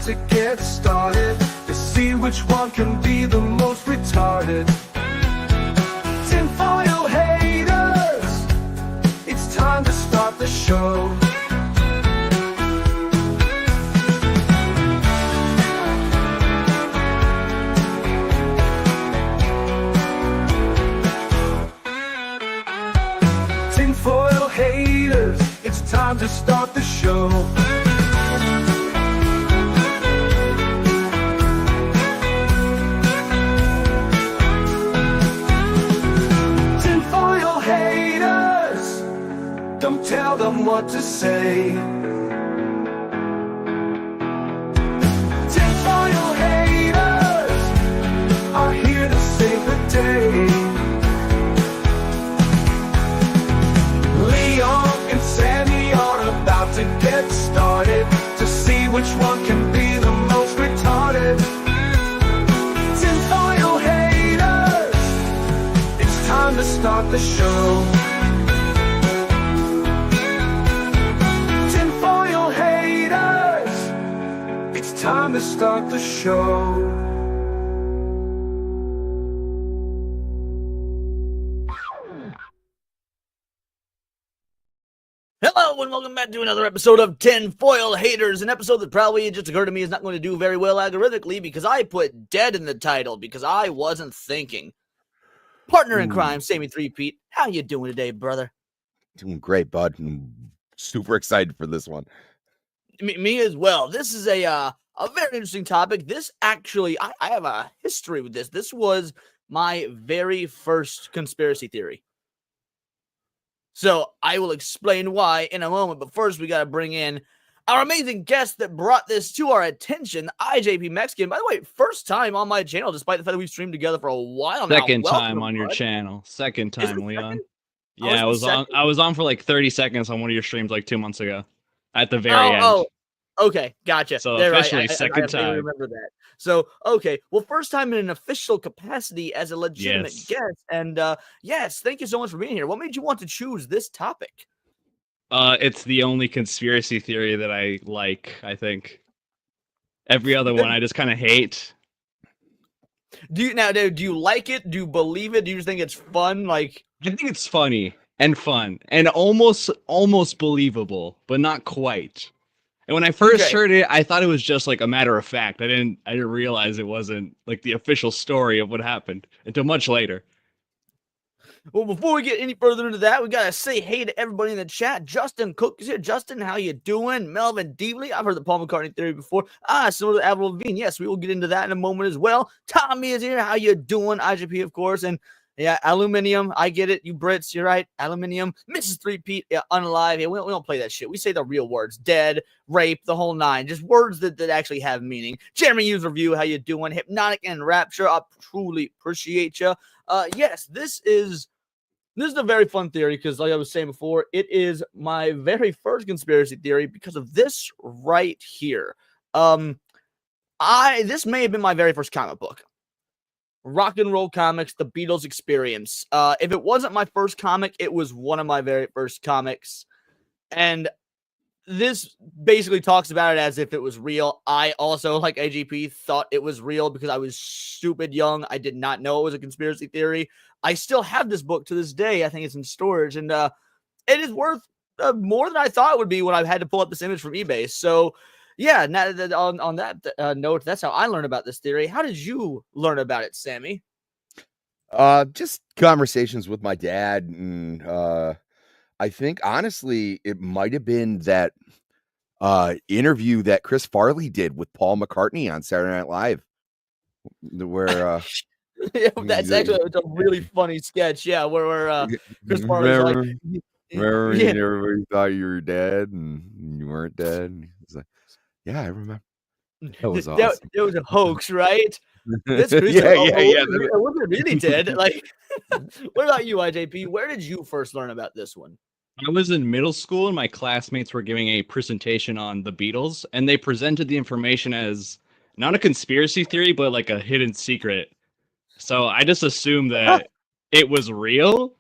to get started to see which one can be the most retarded. Tinfoil haters, it's time to start the show. Tinfoil haters, it's time to start the show. Tinfoil haters, don't tell them what to say. Tinfoil haters are here to save the day. And Sammy are about to get started to see which one can be the most retarded. Tinfoil haters, it's time to start the show. Tinfoil haters, it's time to start the show. Hello and welcome back to another episode of Tinfoil Haters, an episode that probably, it just occurred to me, is not going to do very well algorithmically because I put dead in the title because I wasn't thinking. Partner in crime, Sammy Three-Peat, how you doing today, brother? Doing great, bud. I'm super excited for this one. Me as well. This is a very interesting topic. This actually, I have a history with this. This was my very first conspiracy theory. So I will explain why in a moment, but first we got to bring in our amazing guest that brought this to our attention, IJP Mexican. By the way, first time on my channel, despite the fact that we've streamed together for a while now. Second time on your channel. Second time, Leon. Second? Yeah, I was on for like 30 seconds on one of your streams like 2 months ago. At the very end. Oh, okay, gotcha. So there, officially second time. I remember that. So, okay, well, first time in an official capacity as a legitimate guest. And yes, thank you so much for being here. What made you want to choose this topic? It's the only conspiracy theory that I like, I think. Every other one I just kind of hate. Do you like it? Do you believe it? Do you just think it's fun? Like, I think it's funny and fun and almost believable, but not quite. And when I first heard it, I thought it was just like a matter of fact. I didn't realize it wasn't like the official story of what happened until much later. Well, before we get any further into that, we gotta say hey to everybody in the chat. Justin Cook is here. Justin, how you doing? Melvin Deebly, I've heard the Paul McCartney theory before. So the Avril Lavigne. Yes, we will get into that in a moment as well. Tommy is here. How you doing? IGP, of course, and yeah, aluminium. I get it. You Brits, you're right. Aluminium. Mrs. Three-Peat, yeah, unalive. Yeah, we don't play that shit. We say the real words. Dead, rape, the whole nine. Just words that actually have meaning. Jeremy Hughes Review, how you doing? Hypnotic and Rapture, I truly appreciate you. Yes, this is a very fun theory because, like I was saying before, it is my very first conspiracy theory because of this right here. This may have been my very first comic book. Rock and Roll Comics, The Beatles Experience. If it wasn't my first comic, it was one of my very first comics. And this basically talks about it as if it was real. I also, like AGP, thought it was real because I was stupid young. I did not know it was a conspiracy theory. I still have this book to this day. I think it's in storage. And it is worth more than I thought it would be when I had to pull up this image from eBay. So, yeah, on that note, that's how I learned about this theory. How did you learn about it, Sammy? Just conversations with my dad, and I think honestly it might have been that interview that Chris Farley did with Paul McCartney on Saturday Night Live, where yeah, that's actually a really funny sketch. Yeah, where Chris Farley's like, remember everybody thought you were dead and you weren't dead. And he's like, yeah, I remember. That was awesome. It was a hoax, right? That's yeah. It wasn't really dead. Like, what about you, IJP? Where did you first learn about this one? I was in middle school and my classmates were giving a presentation on the Beatles, and they presented the information as not a conspiracy theory, but like a hidden secret. So I just assumed that it was real.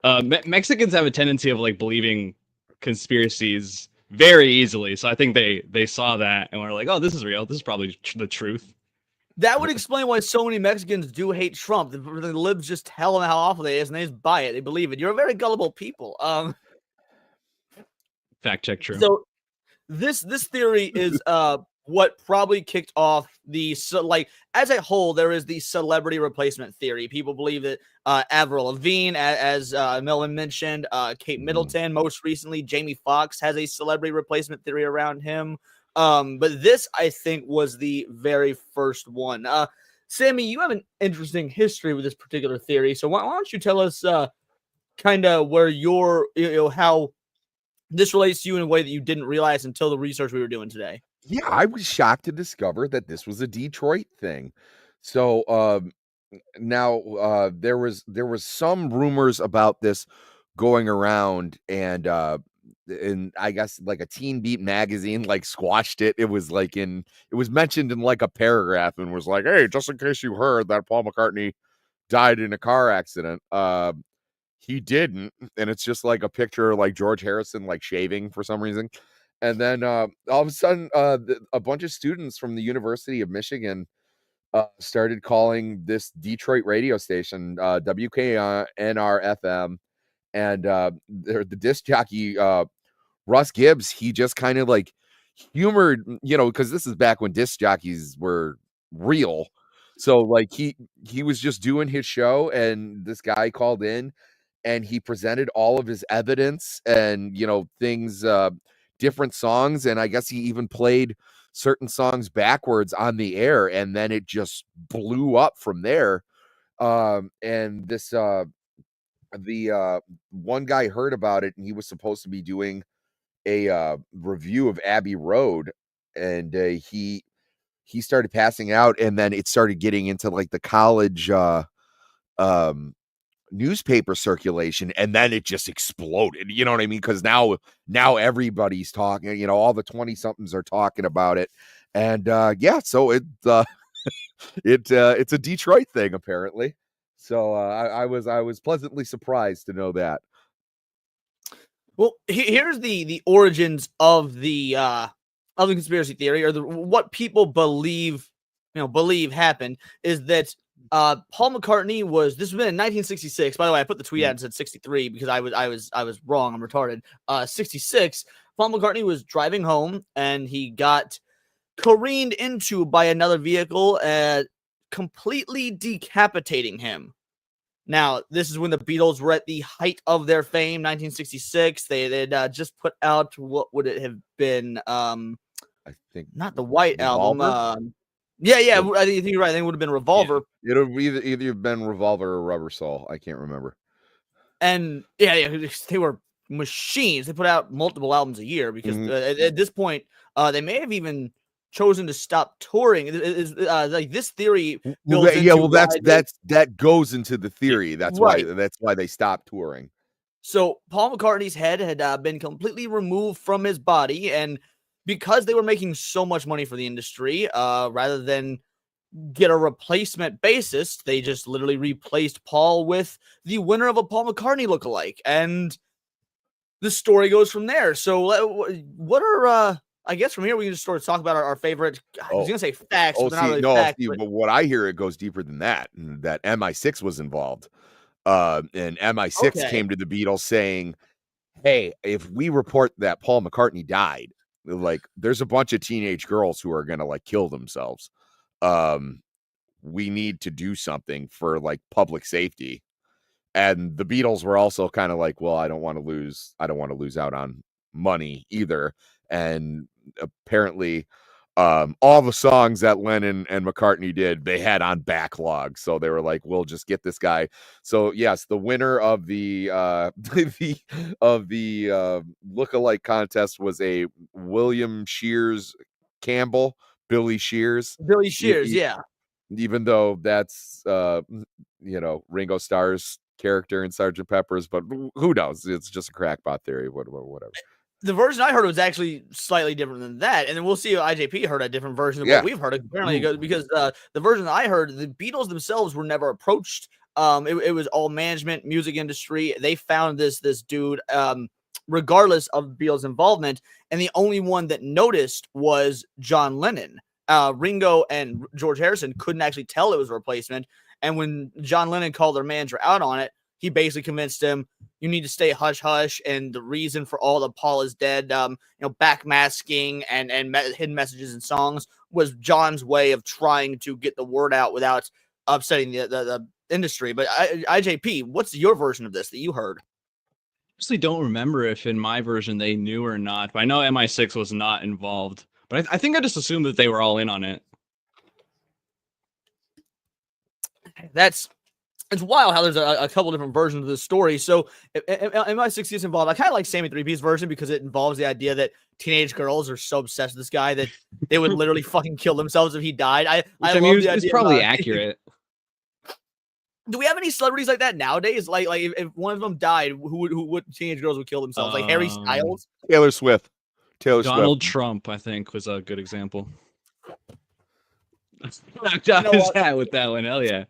Mexicans have a tendency of like believing conspiracies very easily. So I think they saw that and were like, oh, this is real. This is probably the truth. That would explain why so many Mexicans do hate Trump. The libs just tell them how awful it is, and they just buy it. They believe it. You're a very gullible people. Fact check true. So this theory is what probably kicked off like as a whole. There is the celebrity replacement theory. People believe that Avril Lavigne, as Melvin mentioned, Kate Middleton, most recently Jamie Foxx has a celebrity replacement theory around him. But this, I think, was the very first one. Sammy, you have an interesting history with this particular theory, so why don't you tell us kind of where how this relates to you in a way that you didn't realize until the research we were doing today. Yeah, I was shocked to discover that this was a Detroit thing. So now there was some rumors about this going around, and I guess like a Teen Beat magazine like squashed it. It was mentioned in like a paragraph and was like, hey, just in case you heard that Paul McCartney died in a car accident. He didn't, and it's just like a picture of like George Harrison like shaving for some reason. And then all of a sudden a bunch of students from the University of Michigan started calling this Detroit radio station WKNR-FM, and the disc jockey Russ Gibbs, he just kind of like humored, because this is back when disc jockeys were real. So like he was just doing his show, and this guy called in and he presented all of his evidence and things, different songs, and I guess he even played certain songs backwards on the air, and then it just blew up from there. And this the one guy heard about it, and he was supposed to be doing a review of Abbey Road, and he started passing out, and then it started getting into like the college newspaper circulation, and then it just exploded. You know what I mean? Because now everybody's talking. All the 20-somethings are talking about it, and so it's a Detroit thing apparently. So I was pleasantly surprised to know that. Well, here's the origins of the conspiracy theory, or what people believe happened, is that Paul McCartney this was in 1966. By the way, I put the tweet out and said 63 because I was wrong. I'm retarded. 66. Paul McCartney was driving home and he got careened into by another vehicle, completely decapitating him. Now, this is when the Beatles were at the height of their fame, 1966. They'd just put out, what would it have been? I think not the White Revolver? Album. Yeah, I think you're right. I think it would have been Revolver. Yeah. It'll either been Revolver or Rubber Soul. I can't remember. And yeah, they were machines. They put out multiple albums a year because at this point, they may have even chosen to stop touring. Like this theory. That goes into the theory. That's right. why they stopped touring. So Paul McCartney's head had been completely removed from his body, and because they were making so much money for the industry, rather than get a replacement bassist, they just literally replaced Paul with the winner of a Paul McCartney lookalike, and the story goes from there. So what are I guess from here we can just sort of talk about our favorite. I was gonna say facts, but they're not really facts. But what I hear, it goes deeper than that. That MI6 was involved, and MI6 came to the Beatles saying, "Hey, if we report that Paul McCartney died, like there's a bunch of teenage girls who are gonna like kill themselves. We need to do something for like public safety." And the Beatles were also kind of like, well, I don't want to lose out on money either. And apparently all the songs that Lennon and McCartney did, they had on backlog. So they were like, we'll just get this guy. So yes, the winner of the lookalike contest was a William Shears Campbell, Billy Shears. Yeah. Even though that's Ringo Starr's character in Sgt. Pepper's, but who knows? It's just a crackpot theory, whatever. The version I heard was actually slightly different than that, and then we'll see if IJP heard a different version of what we've heard. Apparently, because the version I heard, the Beatles themselves were never approached. It was all management, music industry. They found this dude regardless of Beatles' involvement. And the only one that noticed was John Lennon. Ringo and George Harrison couldn't actually tell it was a replacement. And when John Lennon called their manager out on it, he basically convinced him, you need to stay hush hush. And the reason for all the Paul is dead, backmasking and hidden messages and songs was John's way of trying to get the word out without upsetting the industry. But IJP, what's your version of this that you heard? Honestly, don't remember if in my version they knew or not, but I know MI6 was not involved. But I think I just assumed that they were all in on it. It's wild how there's a couple different versions of this story. So MI6 is involved. I kind of like Sammy 3P's version because it involves the idea that teenage girls are so obsessed with this guy that they would literally fucking kill themselves if he died. I love the idea. It's probably accurate. Do we have any celebrities like that nowadays? Like if one of them died, who would teenage girls would kill themselves? Like Harry Styles? Taylor Swift. Donald Trump, I think, was a good example. Knocked out You know his what? hat with that one. Hell yeah.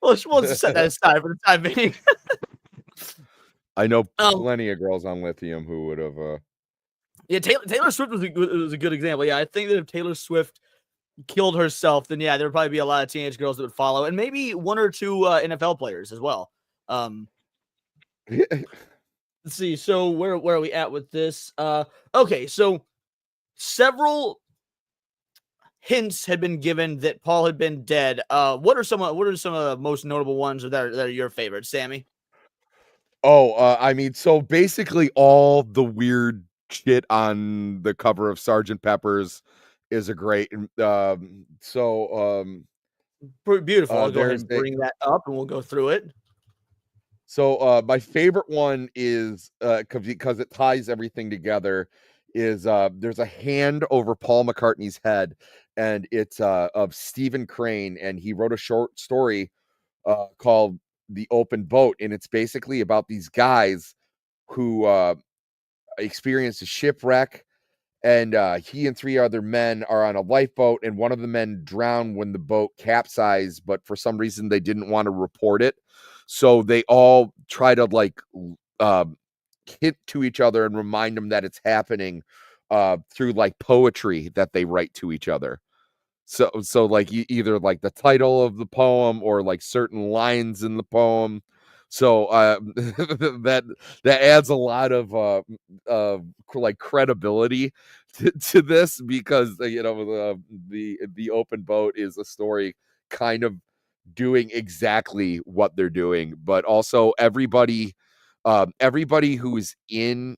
Well, we'll just set that aside for the time being. I know plenty of girls on lithium who would have. Yeah, Taylor Swift was a good example. Yeah, I think that if Taylor Swift killed herself, then yeah, there would probably be a lot of teenage girls that would follow, and maybe one or two NFL players as well. Let's see. So where are we at with this? Okay, so several hints had been given that Paul had been dead. What are some of the most notable ones that are your favorites, Sammy? I mean, so basically all the weird shit on the cover of Sgt. Pepper's is a great. Pretty beautiful. I'll go ahead there's and bring that up, and we'll go through it. So my favorite one is because it ties everything together. Is there's a hand over Paul McCartney's head, and it's of Stephen Crane, and he wrote a short story called The Open Boat, and it's basically about these guys who experienced a shipwreck, and he and three other men are on a lifeboat, and one of the men drowned when the boat capsized, but for some reason they didn't want to report it, so they all try to hit to each other and remind them that it's happening through like poetry that they write to each other. So like either like the title of the poem or like certain lines in the poem. So that adds a lot of like credibility to this, because the Open Boat is a story kind of doing exactly what they're doing, but also everybody who's in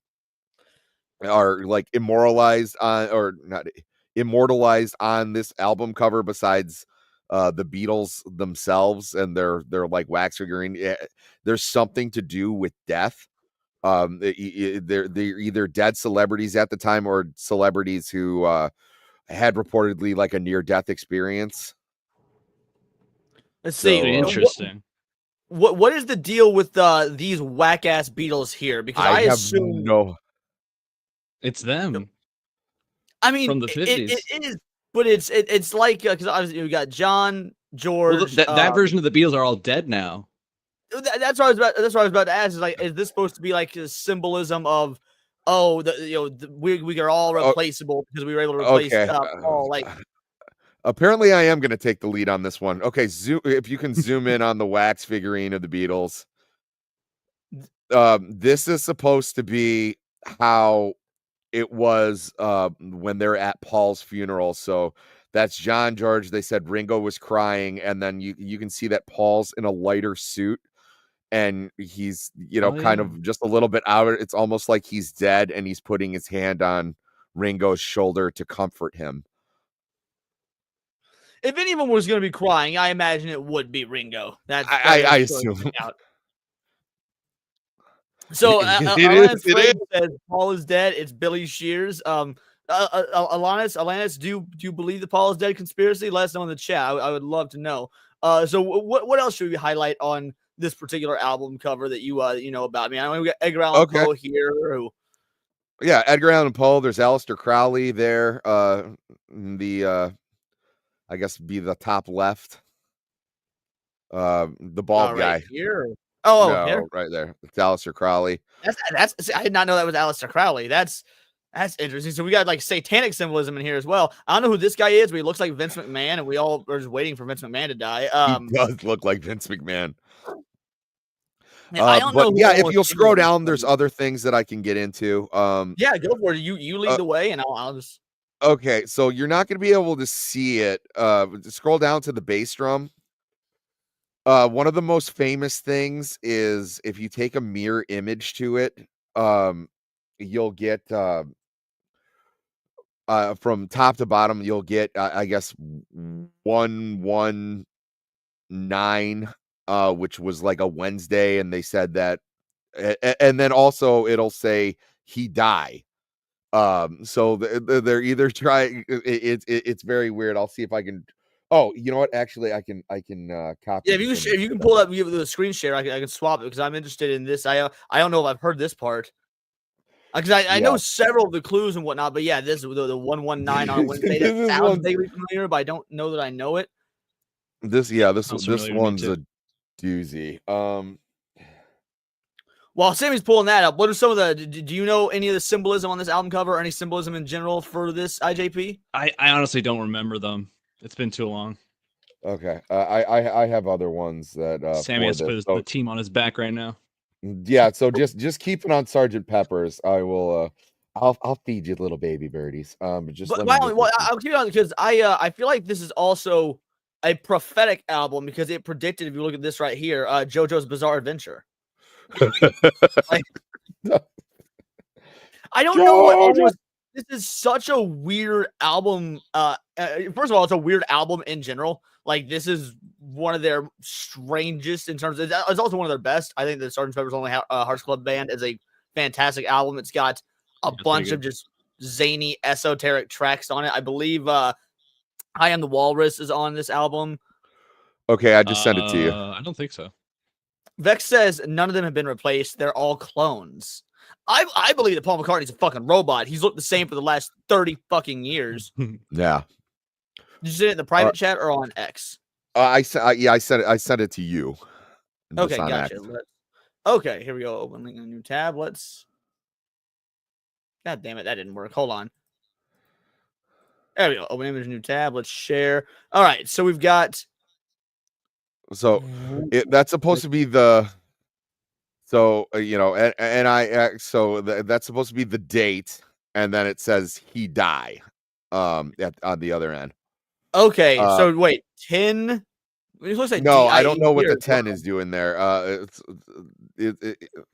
are like immortalized on this album cover, besides the Beatles themselves and their like wax figurine. There's something to do with death. They're either dead celebrities at the time or celebrities who had reportedly like a near-death experience. Let's see. Interesting. What is the deal with these whack ass Beatles here? Because I assume it's them. I mean, from the 50s. It is, but it's like because obviously we got John, George. Well, that version of the Beatles are all dead now. That's what I was about to ask. Is like, is this supposed to be like a symbolism of, we are all replaceable because we were able to replace Paul? Like, apparently, I am going to take the lead on this one. Okay, if you can zoom in on the wax figurine of the Beatles. This is supposed to be how it was when they're at Paul's funeral. So that's John, George. They said Ringo was crying, and then you can see that Paul's in a lighter suit, and he's kind of just a little bit out. It's almost like he's dead, and he's putting his hand on Ringo's shoulder to comfort him. If anyone was going to be crying, I imagine it would be Ringo. I assume. So Alanis says Paul is dead. It's Billy Shears. Alanis, do you believe the Paul is dead conspiracy? Let us know in the chat. I would love to know. So what else should we highlight on this particular album cover that you know about? I mean, I know we got Edgar Allan Poe here. Yeah, Edgar Allan Poe. There's Aleister Crowley there. I guess be the top left. The bald guy here. Oh, here. No, right there. It's Aleister Crowley. See, I did not know that was Aleister Crowley. That's interesting. So we got like satanic symbolism in here as well. I don't know who this guy is, but he looks like Vince McMahon, and we all are just waiting for Vince McMahon to die. He does look like Vince McMahon. Yeah, I don't know. But Who yeah, if almost you'll scroll is. down, there's other things that I can get into. Yeah, go for it. You lead the way, and I'll just. Okay, so you're not going to be able to see it. Scroll down to the bass drum. One of the most famous things is if you take a mirror image to it, you'll get from top to bottom, you'll get I guess 119, which was like a Wednesday, and they said that, and then also it'll say he die. So they're either trying. It's very weird. I'll see if I can. Oh, you know what? Actually, I can copy. Yeah, if you can pull up, give the screen share, I can swap it because I'm interested in this. I don't know if I've heard this part because I know several of the clues and whatnot, but yeah, this the 119 on Wednesday. That sounds vaguely familiar, but I don't know that I know it. This one's a doozy. While Sammy's pulling that up, what are some of the? Do you know any of the symbolism on this album cover, or any symbolism in general for this IJP? I honestly don't remember them. It's been too long. Okay, I have other ones that Sammy has to put the team on his back right now. Yeah, so just keep it on Sergeant Pepper's. I will. I'll feed you little baby birdies. But just I'll keep it on because I feel like this is also a prophetic album because it predicted. If you look at this right here, JoJo's Bizarre Adventure. Like, I don't know what almost. This is such a weird album. First of all, it's a weird album in general. Like, this is one of their strangest in terms of. It's also one of their best. I think the Sgt. Pepper's Lonely Hearts Club Band is a fantastic album. It's got a bunch of just zany, esoteric tracks on it. I believe I Am the Walrus is on this album. Okay, I just sent it to you. I don't think so. Vex says none of them have been replaced. They're all clones. I believe that Paul McCartney's a fucking robot. He's looked the same for the last 30 fucking years. Yeah. Did you send it in the private chat or on X? I sent it to you. Okay, gotcha. Okay, here we go. Open link on a new tab. Let's. God damn it, that didn't work. Hold on. There we go. Open image, new tab. Let's share. All right, so we've got. So that's supposed to be the. So that's supposed to be the date, and then it says he die, on the other end. Okay, so wait, 10. It looks like no, I don't know what the 10 is doing there.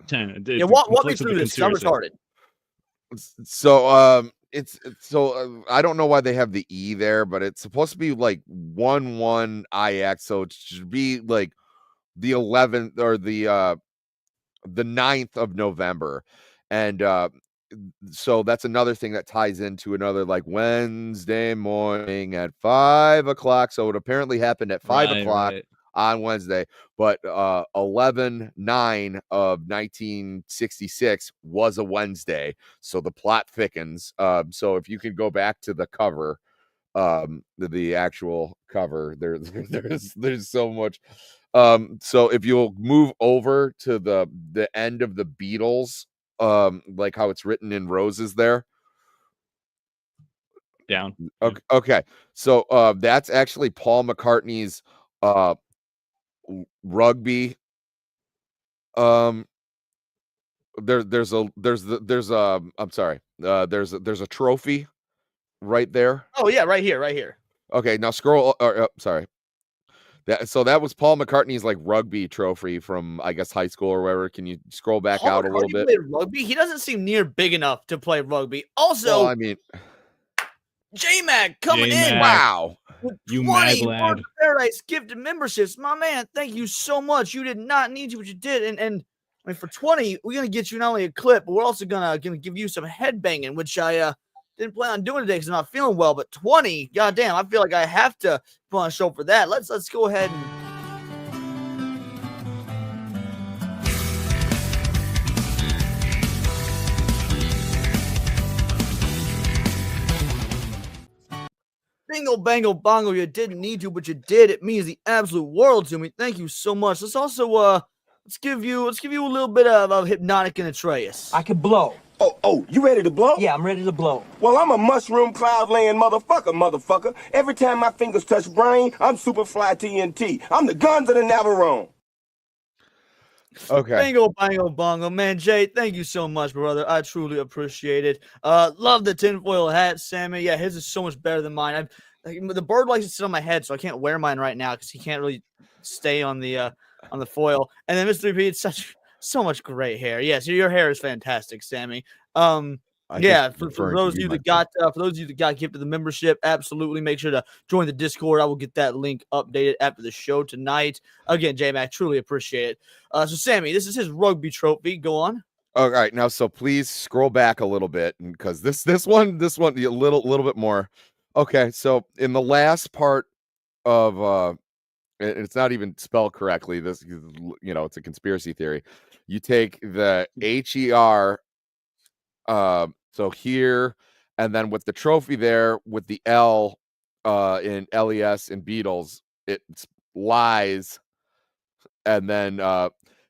10. Yeah, walk me through this. I'm retarded. So I don't know why they have the E there, but it's supposed to be like 11IX, so it should be like the 11th or the 9th of November. And so that's another thing that ties into another like Wednesday morning at 5 o'clock. So it apparently happened at 5 o'clock on Wednesday, but 11/9 of 1966 was a Wednesday. So the plot thickens. So if you can go back to the cover, the actual cover, there's so much. So if you'll move over to the end of the Beatles, like how it's written in roses there. Down. Okay. So that's actually Paul McCartney's rugby. There's a trophy right there. Oh yeah, right here. Okay, now scroll. Sorry. That was Paul McCartney's like rugby trophy from I guess high school or whatever. Can you scroll back out a little bit? Played rugby? He doesn't seem near big enough to play rugby. Also, well, I mean, J-Mac coming in. Wow, you mad lad! Paradise gifted memberships, my man. Thank you so much. You did not need to, but you did. And I mean, for 20, we're gonna get you not only a clip, but we're also gonna give you some headbanging, which I didn't plan on doing today because I'm not feeling well. But 20, goddamn, I feel like I have to put on a show for that. Let's go ahead and. Bingo, bango, bongo. You didn't need to, but you did. It means the absolute world to me. Thank you so much. Let's let's give you a little bit of hypnotic and Atreus. I can blow. Oh, you ready to blow? Yeah, I'm ready to blow. Well, I'm a mushroom cloud laying motherfucker. Every time my fingers touch brain, I'm Superfly TNT. I'm the Guns of the Navarone. Okay. Bango, bango, bongo. Man, Jay, thank you so much, brother. I truly appreciate it. Love the tinfoil hat, Sammy. Yeah, his is so much better than mine. The bird likes to sit on my head, so I can't wear mine right now because he can't really stay on the foil. And then Mr. P, it's so much great hair. Yes, your hair is fantastic, Sammy. Yeah, for those of you that got gifted the membership, absolutely make sure to join the Discord. I will get that link updated after the show tonight. Again, J-Mac, truly appreciate it. So Sammy, this is his rugby trophy. Go on. All right, now so please scroll back a little bit because this one a little bit more. Okay, so in the last part of it's not even spelled correctly. This, it's a conspiracy theory. You take the HER. So here, and then with the trophy there, with the L in LES and Beatles, it's lies, and then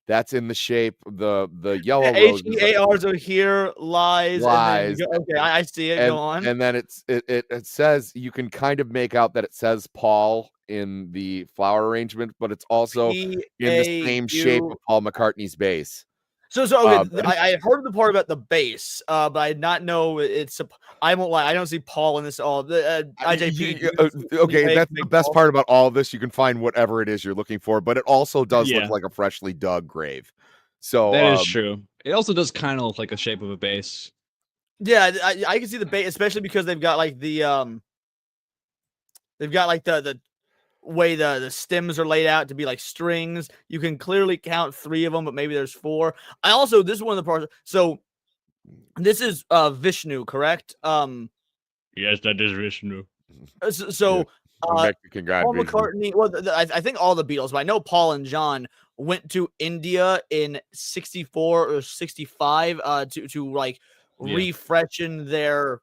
that's in the shape the yellow rose. HEARs are here, lies. Lies. And then, okay, I see it. Go on. And then it says, you can kind of make out that it says Paul in the flower arrangement, but it's also in the same shape of Paul McCartney's bass. So okay, I heard the part about the bass, but I did not know it's. I won't lie, I don't see Paul in this at all. IJP. Okay, that's the best part about all of this. You can find whatever it is you're looking for, but it also does look like a freshly dug grave. So that is true. It also does kind of look like the shape of a bass. Yeah, I can see the bass, especially because they've got like the way the stems are laid out to be like strings. You can clearly count 3 of them, but maybe there's 4. This is one of the parts. So this is Vishnu, correct? Yes, that is Vishnu. So Paul McCartney. Well, I think all the Beatles, but I know Paul and John went to India in 64 or 65 to like refreshen their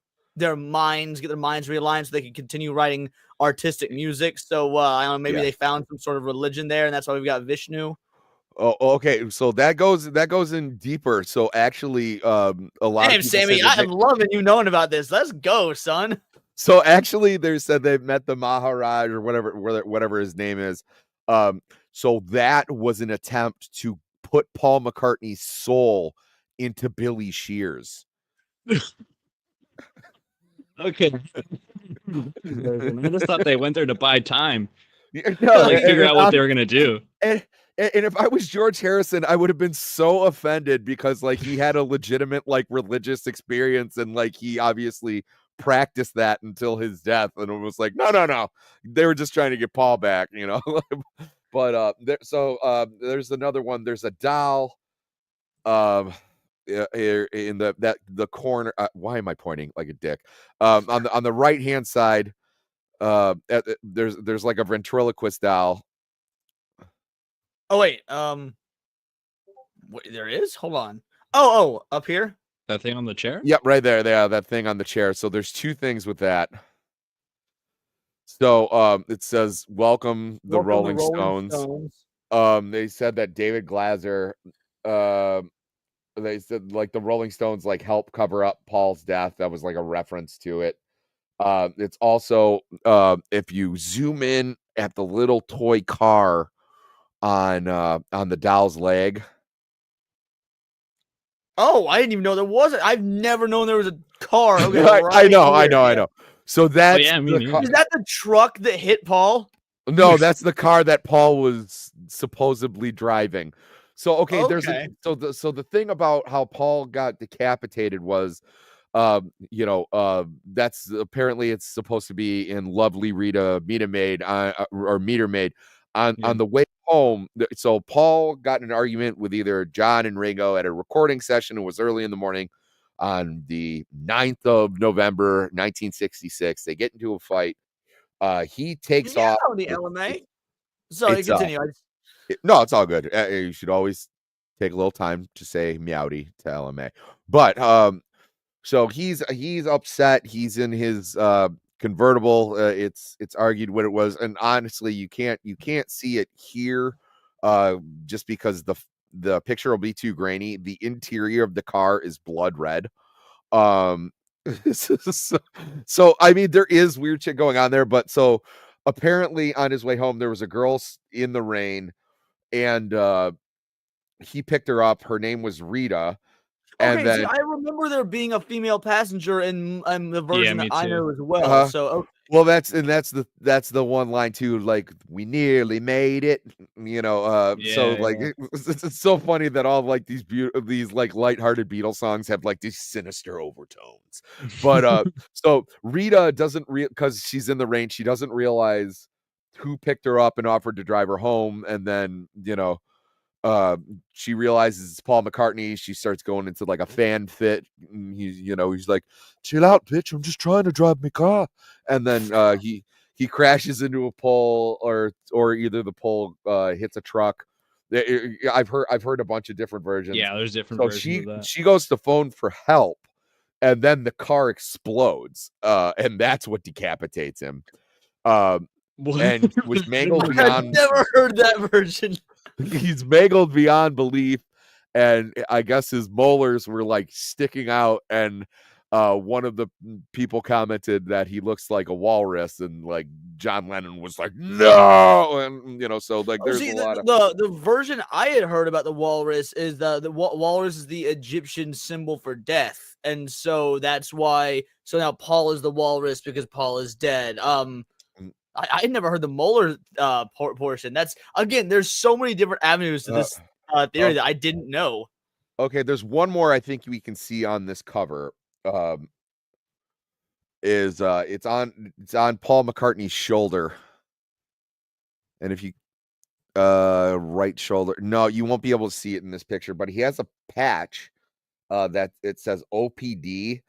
minds, get their minds realigned so they can continue writing artistic music. So I don't know, maybe they found some sort of religion there, and that's why we've got Vishnu. Oh, okay. So that goes in deeper. So actually, a lot Damn, of people Sammy, I'm loving you knowing about this. Let's go, son. So actually, they said they met the Maharaj or whatever his name is. So that was an attempt to put Paul McCartney's soul into Billy Shears. Okay. I just thought they went there to buy time. No, figure out what they were gonna do. And if I was George Harrison, I would have been so offended because like he had a legitimate like religious experience and like he obviously practiced that until his death, and it was like no, they were just trying to get Paul back, But there's another one. There's a doll. Here in the corner. Why am I pointing like a dick? On the right hand side, there's like a ventriloquist doll. Oh wait, there is. Hold on. Oh, up here. That thing on the chair. Yep, right there. That thing on the chair. So there's 2 things with that. So it says welcome the Rolling Stones. They said that David Glazer. They said like the Rolling Stones like help cover up Paul's death. That was like a reference to it. It's also if you zoom in at the little toy car on the doll's leg. Oh, I didn't even know there was I've never known there was a car. Okay, I know. So that's is that the truck that hit Paul? No, that's the car that Paul was supposedly driving. So okay, so the thing about how Paul got decapitated was that's apparently it's supposed to be in Lovely Rita Meter Maid on the way home. So Paul got in an argument with either John and Ringo at a recording session. It was early in the morning on the 9th of November 1966. They get into a fight. He takes off the LMA. Sorry, continue. No, it's all good. You should always take a little time to say meowdy to LMA. But so he's upset. He's in his convertible. It's argued what it was, and honestly, you can't see it here, just because the picture will be too grainy. The interior of the car is blood red. Um, so I mean, there is weird shit going on there, but so apparently on his way home, there was a girl in the rain, and he picked her up. Her name was Rita. And Okay, see, then I remember there being a female passenger in the version me that I too. know as well. So well, that's the one line too, like we nearly made it, so Yeah, like yeah. it's so funny that all like these like lighthearted Beatles songs have like these sinister overtones. But so Rita doesn't because she's in the rain, she doesn't realize who picked her up and offered to drive her home, and then she realizes it's Paul McCartney. She starts going into like a fan fit. And he's like, "Chill out, bitch! I'm just trying to drive my car." And then he crashes into a pole, or either the pole hits a truck. I've heard a bunch of different versions. Yeah, there's different So versions of that. she goes to phone for help, and then the car explodes, and that's what decapitates him. And he was mangled I've beyond. never heard that version. He's mangled beyond belief, and I guess his molars were like sticking out, and one of the people commented that he looks like a walrus, and like John Lennon was like, no, and so like there's See, a lot of the version I had heard about the walrus is the walrus is the Egyptian symbol for death, and so that's why. So now Paul is the walrus because Paul is dead. I had never heard the molar portion. That's again, there's so many different avenues to this theory that I didn't know. Okay, there's one more I think we can see on this cover. It's on Paul McCartney's shoulder, and if you right shoulder, no, you won't be able to see it in this picture, but he has a patch that it says OPD,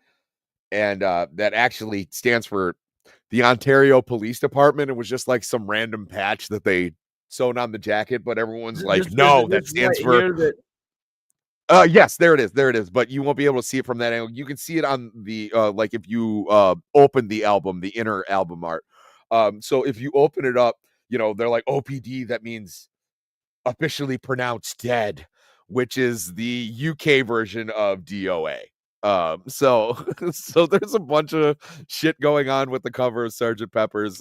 and that actually stands for the Ontario Police Department. It was just like some random patch that they sewn on the jacket, but everyone's like, no, that stands for. Yes, there it is. But you won't be able to see it from that angle. You can see it on the like if you open the album, the inner album art. So if you open it up, they're like OPD. That means officially pronounced dead, which is the UK version of DOA. So so there's a bunch of shit going on with the cover of Sgt. Pepper's.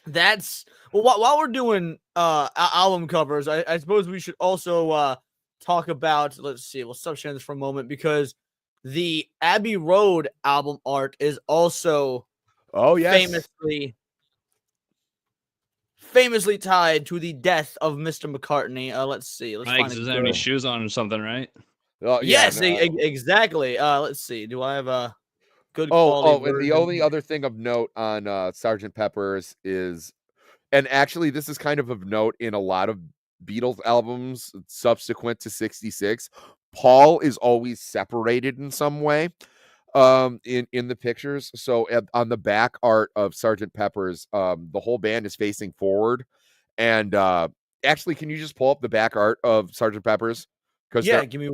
That's while we're doing album covers, I suppose we should also talk about, let's see, we'll stop sharing this for a moment because the Abbey Road album art is also famously tied to the death of Mr. McCartney. Let's see. Let's find doesn't have any shoes on or something, right? Yes, exactly. Let's see. Do I have a good quality version? And the only other thing of note on Sgt. Pepper's is, and actually this is kind of note in a lot of Beatles albums subsequent to 66, Paul is always separated in some way in the pictures. So on the back art of Sgt. Pepper's, the whole band is facing forward, and actually, can you just pull up the back art of Sgt. Pepper's? Yeah, give me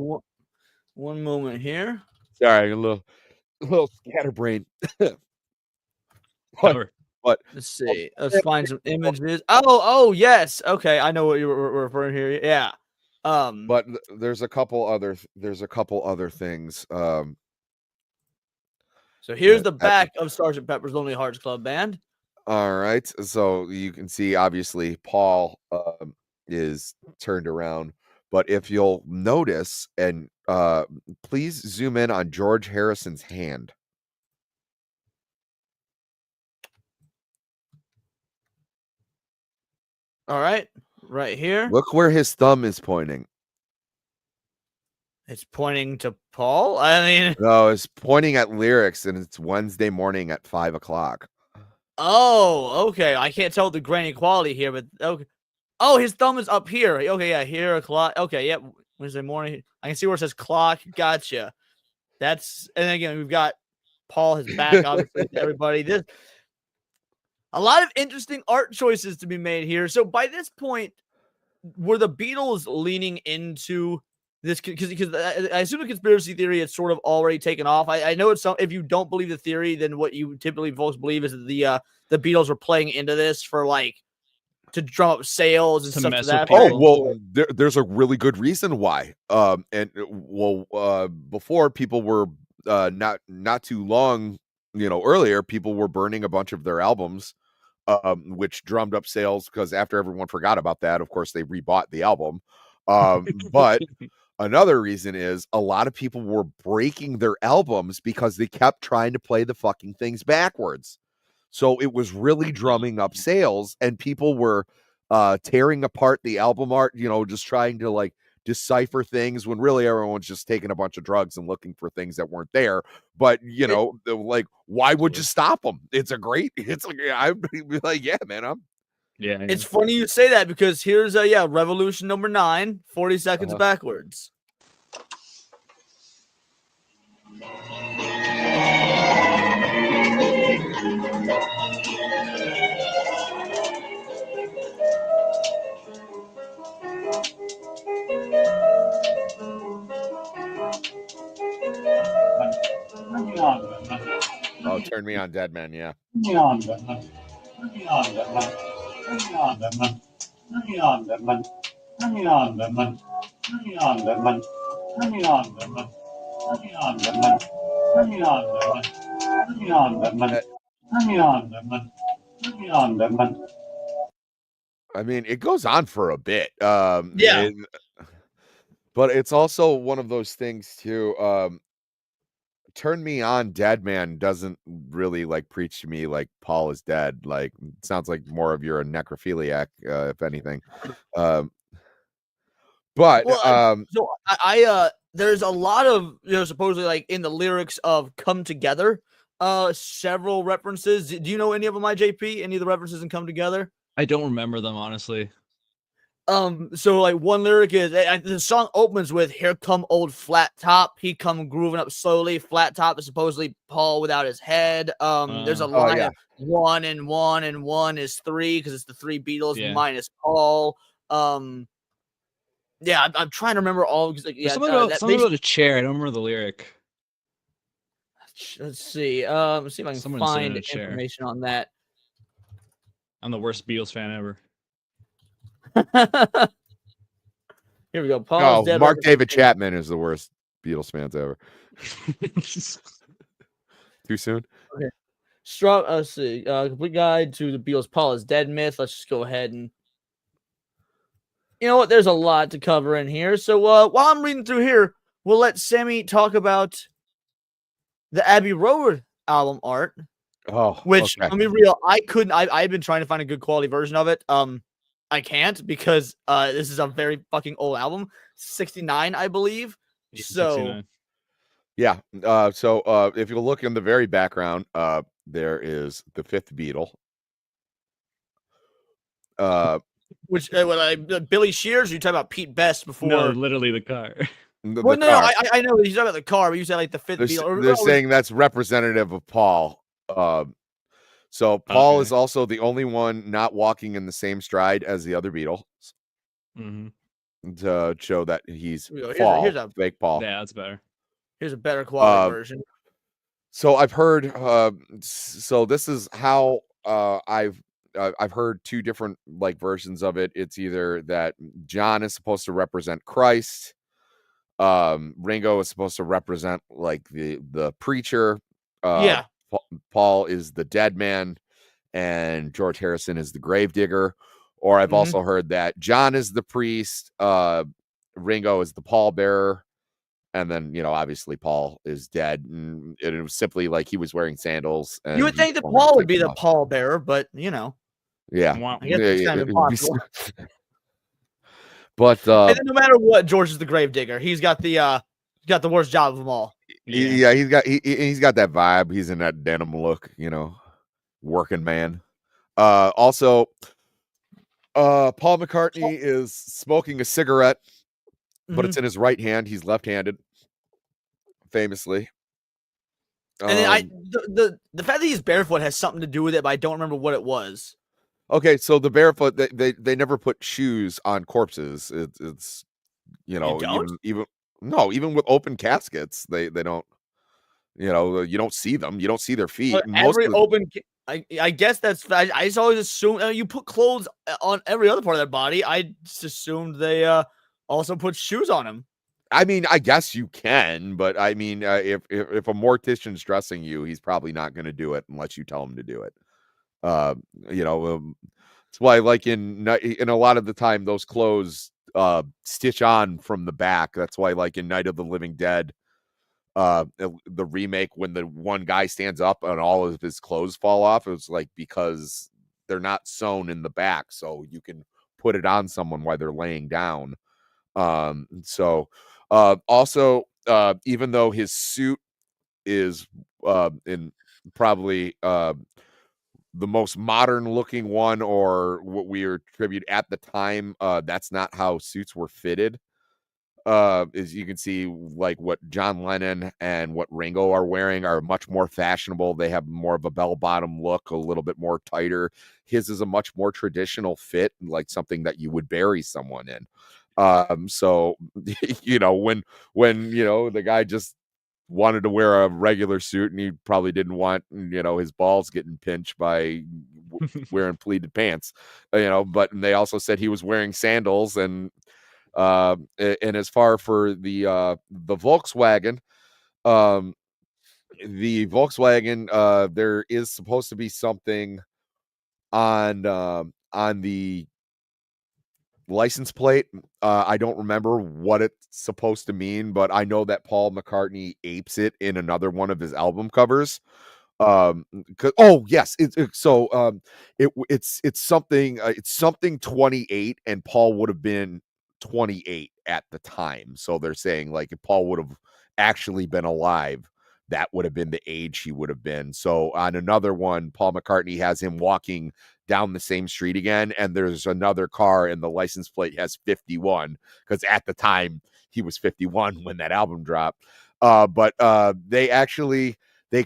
one moment here. Sorry, a little scatterbrain. but let's see. Let's find some images. Oh, yes. Okay, I know what you were referring here. Yeah. But there's a couple other things. So here's the back of Sgt. Pepper's Lonely Hearts Club Band. All right, so you can see obviously Paul is turned around, but if you'll notice, and please zoom in on George Harrison's hand. All right, right here. Look where his thumb is pointing. It's pointing to Paul? I mean... No, it's pointing at lyrics, and it's Wednesday morning at 5:00. Oh, okay. I can't tell the grainy quality here, but okay. Oh, his thumb is up here. Okay, yeah, here, o'clock. Okay, yep. Wednesday morning. I can see where it says clock. Gotcha. That's... And again, we've got Paul, his back, obviously, to everybody. This... A lot of interesting art choices to be made here. So by this point, were the Beatles leaning into this? Because I assume the conspiracy theory had sort of already taken off. I know it's if you don't believe the theory, then what you typically folks believe is that the Beatles were playing into this for like to drum up sales and To stuff mess to that. with Oh people. well, there's a really good reason why. Before people were not too long, earlier people were burning a bunch of their albums, which drummed up sales because after everyone forgot about that, of course they rebought the album. But another reason is a lot of people were breaking their albums because they kept trying to play the fucking things backwards. So it was really drumming up sales, and people were tearing apart the album art, just trying to like decipher things when really everyone's just taking a bunch of drugs and looking for things that weren't there. But like, why would you stop them? It's like I'd be like, yeah, man, Yeah. It's funny you say that because here's revolution number 9, 40 seconds backwards. Oh, Turn Me On, Dead Man, yeah. I mean, it goes on for a bit. Yeah. But it's also one of those things too. Turn Me On, Dead Man doesn't really like preach to me like Paul is dead. Like, it sounds like more of you're a necrophiliac, if anything. But so I there's a lot of supposedly like in the lyrics of "Come Together," several references. Do you know any of them, IJP? Any of the references in "Come Together"? I don't remember them, honestly. So like one lyric is the song opens with "Here come old flat top, he come grooving up slowly." Flat top is supposedly Paul without his head. There's a line of 1 and 1 and 1 is 3 because it's the 3 Beatles minus Paul. Yeah, I'm trying to remember all. Something about a chair. I don't remember the lyric. Let's see. Let's see if I can find information on that. I'm the worst Beatles fan ever. Here we go. Paul's dead. Mark David Chapman is the worst Beatles fans ever. Too soon? Okay. Let's see. Complete guide to the Beatles. Paul is dead myth. Let's just go ahead and. You know what? There's a lot to cover in here. So while I'm reading through here, we'll let Sammy talk about the Abbey Road album art. Oh, which okay. let me be real. I've been trying to find a good quality version of it. I can't because this is a very fucking old album, 69, I believe. So 69. Yeah. So if you look in the very background, there is the 5th Beatle. Which Billy Shears? Or you talking about Pete Best before? No, literally the car. Well, no, I know he's talking about the car, but you said like the 5th Beatle. They're saying that's representative of Paul. So Paul is also the only one not walking in the same stride as the other Beatles. To show that he's Paul, here's a fake Paul. Yeah, that's better. Here's a better quality version. So I've heard. So this is how I've heard 2 different like versions of it. It's either that John is supposed to represent Christ. Ringo is supposed to represent like the preacher. Paul is the dead man, and George Harrison is the gravedigger. Or I've also heard that John is the priest, Ringo is the pallbearer, and then obviously Paul is dead, and it was simply like he was wearing sandals. And you would think that Paul would be the pallbearer, but yeah, I guess it's kind of impossible. But and then no matter what, George is the gravedigger. He's got the worst job of them all. Yeah, he's got that vibe. He's in that denim look, working man. Also, Paul McCartney is smoking a cigarette, but it's in his right hand. He's left-handed, famously. And then the fact that he's barefoot has something to do with it, but I don't remember what it was. Okay, so the barefoot, they never put shoes on corpses. It's even with open caskets, they don't. You don't see them. You don't see their feet. I guess that's. I just always assume you put clothes on every other part of their body. I just assumed they also put shoes on him. I mean, I guess you can, but I mean, if a mortician's dressing you, he's probably not going to do it unless you tell him to do it. Uh, you know, that's why, like in a lot of the time, those clothes stitch on from the back. That's why, like in Night of the Living Dead, the remake, when the one guy stands up and all of his clothes fall off, it was like because they're not sewn in the back, so you can put it on someone while they're laying down. So also, even though his suit is in probably the most modern looking one, or what we attribute at the time, that's not how suits were fitted. As you can see, like what John Lennon and what Ringo are wearing are much more fashionable. They have more of a bell bottom look, a little bit more tighter. His is a much more traditional fit, like something that you would bury someone in. So you know, when the guy just wanted to wear a regular suit, and he probably didn't want his balls getting pinched by wearing pleated pants, but they also said he was wearing sandals. And as far for the Volkswagen, um there is supposed to be something on the license plate. I don't remember what it's supposed to mean, but I know that Paul McCartney apes it in another one of his album covers. Oh yes, it's something 28, and Paul would have been 28 at the time. So they're saying, like, if Paul would have actually been alive, that would have been the age he would have been. So on another one, Paul McCartney has him walking down the same street again, and there's another car, and the license plate has 51, because at the time he was 51 when that album dropped. But they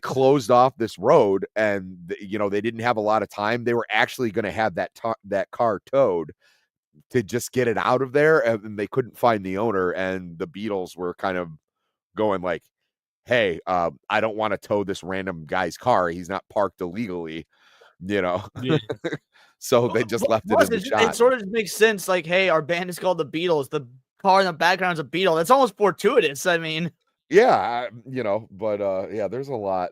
closed off this road, and they didn't have a lot of time. They were actually going to have that car towed to just get it out of there, and they couldn't find the owner. And the Beatles were kind of going like, hey, I don't want to tow this random guy's car. He's not parked illegally, Yeah. so they just left it in the shot. It sort of makes sense. Like, hey, our band is called the Beatles. The car in the background is a Beatle. That's almost fortuitous. I mean, Yeah, but yeah, there's a lot.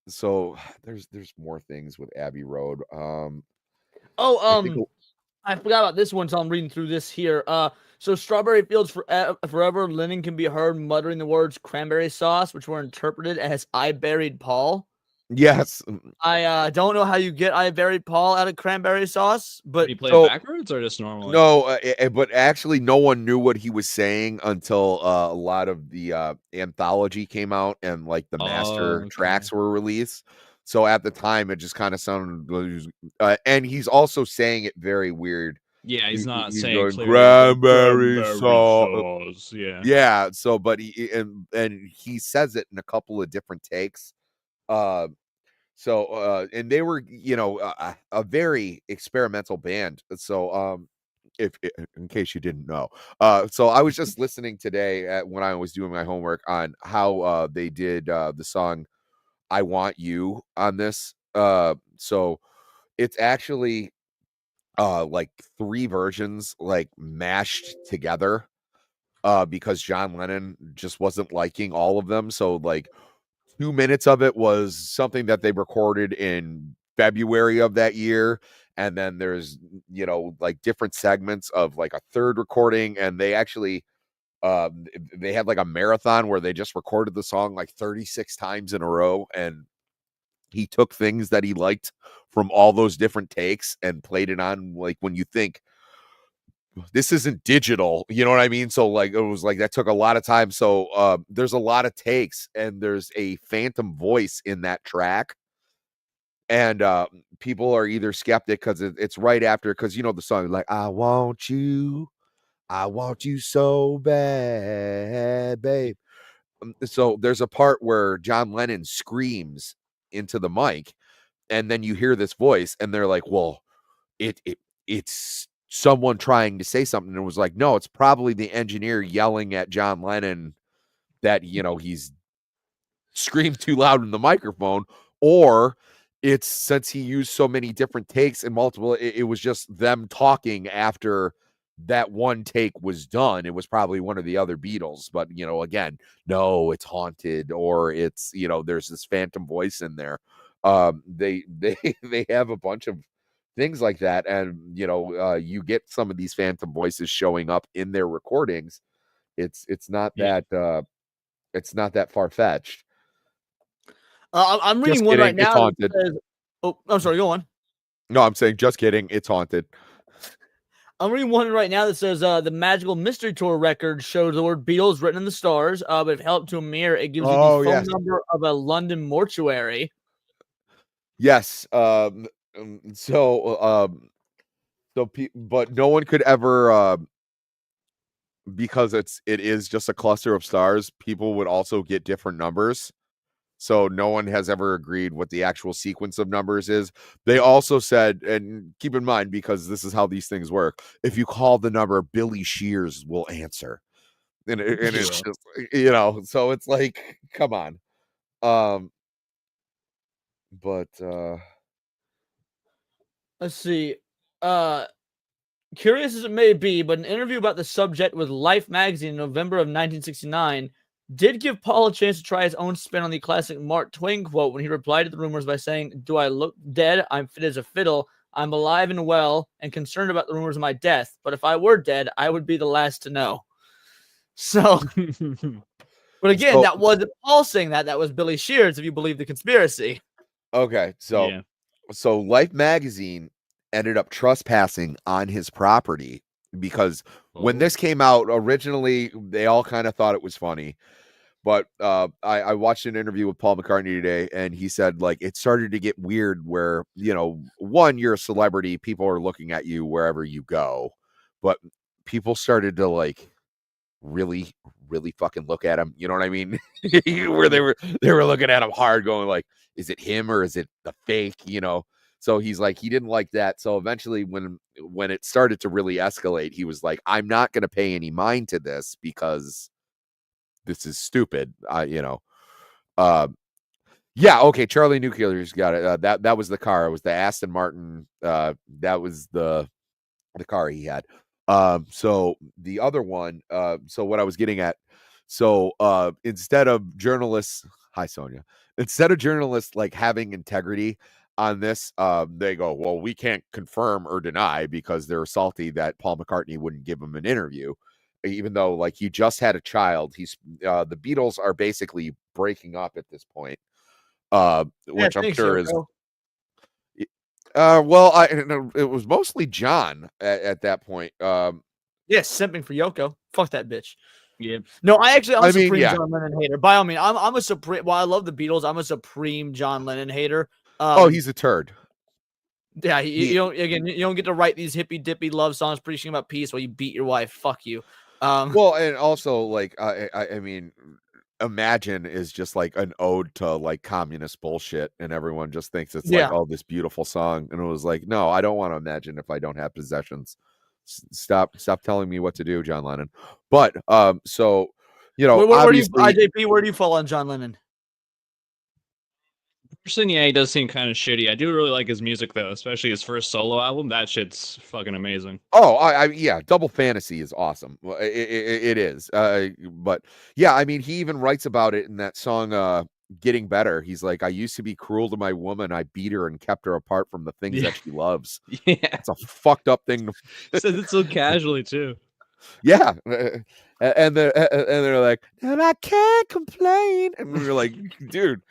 So there's more things with Abbey Road. I think I forgot about this one, so I'm reading through this here. So Strawberry Fields Forever, Lennon can be heard muttering the words cranberry sauce, which were interpreted as I buried Paul. yes. I don't know how you get I buried Paul out of cranberry sauce, but Did he play it backwards or just normally? No, but actually no one knew what he was saying until a lot of the anthology came out, and like the master tracks were released. So at the time, it just kind of sounded, and he's also saying it very weird. Yeah, he's not he's saying going, clearly cranberry sauce. Yeah. Yeah. So, but and he says it in a couple of different takes. And they were, a very experimental band. So, if in case you didn't know, so I was just listening today when I was doing my homework on how they did the song "I Want You" on this. So it's actually like 3 versions, like mashed together, because John Lennon just wasn't liking all of them. So like 2 minutes of it was something that they recorded in February of that year. And then there's, like different segments of like a third recording. And they actually, they had like a marathon where they just recorded the song like 36 times in a row. And he took things that he liked from all those different takes and played it on, like, when you think this isn't digital, you know what I mean? So like, it was like that took a lot of time. So there's a lot of takes, and there's a phantom voice in that track, and people are either skeptic because it's right after, because the song is like, I want you so bad, babe. So there's a part where John Lennon screams into the mic, and then you hear this voice, and they're like, well, it's someone trying to say something. And it was like, no, it's probably the engineer yelling at John Lennon that he's screamed too loud in the microphone, or it's since he used so many different takes and multiple, it was just them talking after that one take was done. It was probably one of the other Beatles, but again, no, it's haunted, or it's there's this phantom voice in there. They have a bunch of things like that, and you get some of these phantom voices showing up in their recordings. It's not that it's not that far-fetched. I'm reading Just one right kidding, it's now that haunted. says, oh, I'm sorry, go on. No, I'm saying just kidding, it's haunted. I'm reading one right now that says the Magical Mystery Tour record shows the word Beatles written in the stars, but if held up to a mirror, it gives you the phone number of a London mortuary. Yes. But no one could ever, because it is just a cluster of stars, people would also get different numbers. So no one has ever agreed what the actual sequence of numbers is. They also said, and keep in mind, because this is how these things work, if you call the number, Billy Shears will answer. And it's just, so it's like, come on. But let's see. Curious as it may be, but an interview about the subject with Life magazine in November of 1969 did give Paul a chance to try his own spin on the classic Mark Twain quote when he replied to the rumors by saying, "Do I look dead? I'm fit as a fiddle. I'm alive and well and concerned about the rumors of my death. But if I were dead, I would be the last to know." So, but again, that wasn't Paul saying that. That was Billy Shears, if you believe the conspiracy. Okay, so Life magazine ended up trespassing on his property because when this came out originally, they all kind of thought it was funny. But I watched an interview with Paul McCartney today, and he said, like, it started to get weird where, one, you're a celebrity, people are looking at you wherever you go, but people started to like really, really fucking look at him. You know what I mean? Where they were looking at him hard, going like, is it him or is it the fake? So he's like, he didn't like that. So eventually when it started to really escalate, he was like, I'm not going to pay any mind to this because this is stupid. Yeah. Okay. Charlie Nuclear's got it. That was the car. It was the Aston Martin. That was the car he had. So the other one, so what I was getting at, so instead of journalists, hi Sonia, instead of journalists like having integrity on this, they go, well, we can't confirm or deny because they're salty that Paul McCartney wouldn't give him an interview, even though like he just had a child. The Beatles are basically breaking up at this point, which I'm sure is. Well, it was mostly John at that point. Simping for Yoko. Fuck that bitch. Yeah. No, I'm a supreme John Lennon hater. By all means, I'm a supreme. While I love the Beatles, I'm a supreme John Lennon hater. He's a turd. Yeah, you don't get to write these hippy dippy love songs preaching about peace while you beat your wife. Fuck you. Well, and also like I mean, Imagine is just like an ode to like communist bullshit, and everyone just thinks it's like, oh, this beautiful song, and it was like, no, I don't want to imagine if I don't have possessions. Stop telling me what to do, John Lennon. But so obviously, IJP, where do you fall on John Lennon? Personally, yeah, he does seem kind of shitty. I do really like his music though, especially his first solo album. That shit's fucking amazing. Oh, yeah, Double Fantasy is awesome. It is. But yeah, I mean, he even writes about it in that song, Getting Better. He's like, I used to be cruel to my woman. I beat her and kept her apart from the things that she loves. Yeah, it's a fucked up thing. Says it so casually too. Yeah, and they're like, and I can't complain, and we're like, dude.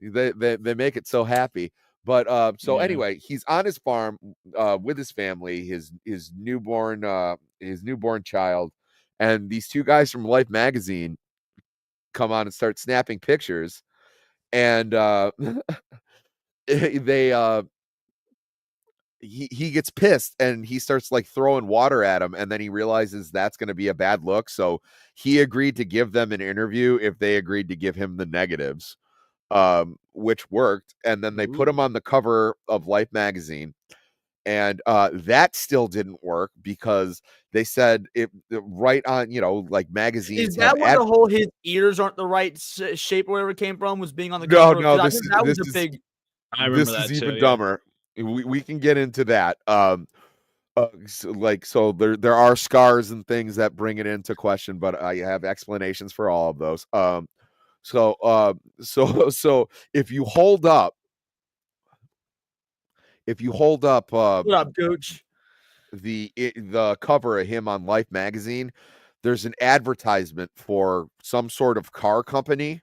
They make it so happy. But anyway, he's on his farm with his family, his newborn child, and these two guys from Life magazine come on and start snapping pictures, and he gets pissed and he starts like throwing water at him, and then he realizes that's going to be a bad look, so he agreed to give them an interview if they agreed to give him the negatives. Which worked, and then they put him on the cover of Life magazine, and that still didn't work because they said it right on, like magazines. Is that where the whole his ears aren't the right shape or wherever it came from was being on the cover? No, I remember this that is too. even Yeah. dumber. We can get into that. So there are scars and things that bring it into question, but I have explanations for all of those. So if you hold up What up, Gooch? the cover of him on Life magazine, there's an advertisement for some sort of car company,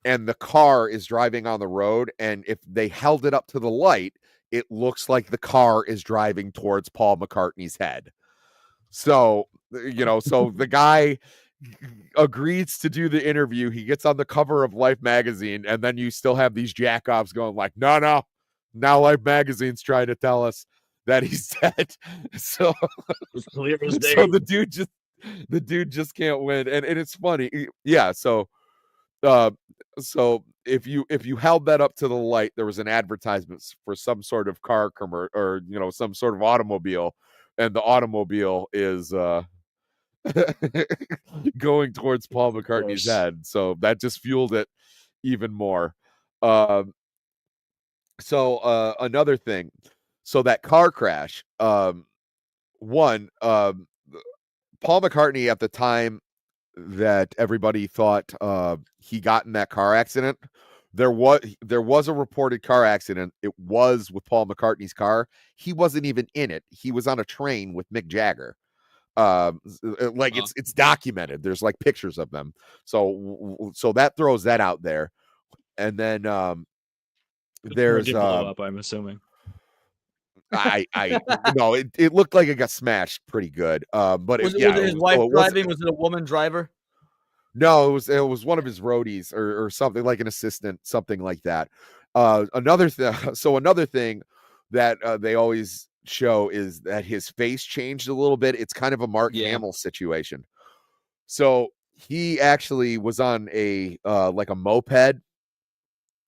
and the car is driving on the road, and if they held it up to the light, it looks like the car is driving towards Paul McCartney's head. So, so the guy agrees to do the interview. He gets on the cover of Life magazine, and then you still have these jackoffs going like, no, now Life magazine's trying to tell us that he's dead. So, It's clear as day. so the dude just can't win, and it's funny. Yeah. So if you held that up to the light, there was an advertisement for some sort of car commercial, or some sort of automobile, and the automobile is going towards Paul McCartney's head, so that just fueled it even more. Another thing, so that car crash, one, Paul McCartney, at the time that everybody thought he got in that car accident, there was a reported car accident. It was with Paul McCartney's car. He wasn't even in it. He was on a train with Mick Jagger. It's documented. There's like pictures of them. So that throws that out there. And then there's did blow up, I'm assuming. I no, it looked like it got smashed pretty good. But Was it his wife driving? Was it a woman driver? No, it was one of his roadies or something, like an assistant, something like that. Another thing that they always show is that his face changed a little bit. It's kind of a Mark Hamill situation. So he actually was on a like a moped,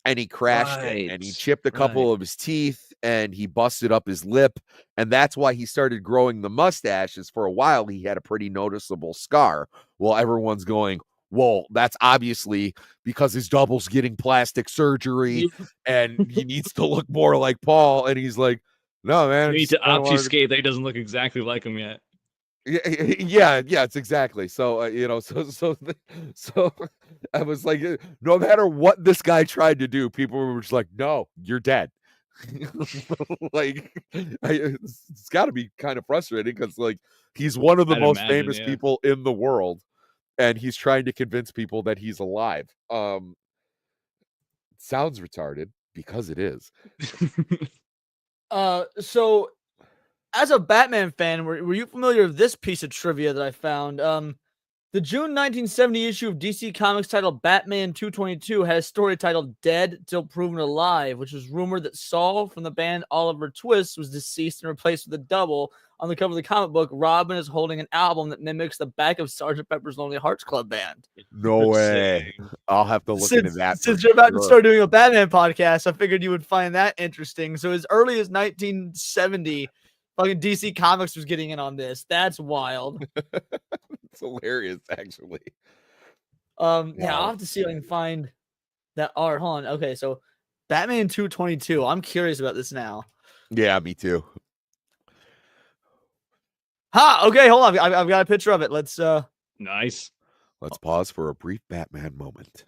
and he crashed it, and he chipped a couple of his teeth, and he busted up his lip, and that's why he started growing the mustaches. For a while, he had a pretty noticeable scar. Well, everyone's going, well, that's obviously because his double's getting plastic surgery, and he needs to look more like Paul. And he's like, no, man. You need to obfuscate that he doesn't look exactly like him yet. Yeah, it's exactly. So so I was like, no matter what this guy tried to do, people were just like, no, you're dead. It's got to be kind of frustrating, because like he's one of the most famous people in the world, and he's trying to convince people that he's alive. Sounds retarded, because it is. So as a Batman fan, were you familiar with this piece of trivia that I found? The June 1970 issue of DC Comics titled Batman 222 had a story titled Dead Till Proven Alive, which was rumored that Saul from the band Oliver Twist was deceased and replaced with a double. On the cover of the comic book, Robin is holding an album that mimics the back of Sgt. Pepper's Lonely Hearts Club Band. No way. I'll have to look into that. Since you're about to start doing a Batman podcast, I figured you would find that interesting. So as early as 1970, fucking DC Comics was getting in on this. That's wild. It's hilarious, actually. Yeah, I'll have to see if I can find that art. Hold on. Okay, so Batman 222. I'm curious about this now. Yeah, me too. Okay, hold on. I've got a picture of it. Let's nice. Let's pause for a brief Batman moment.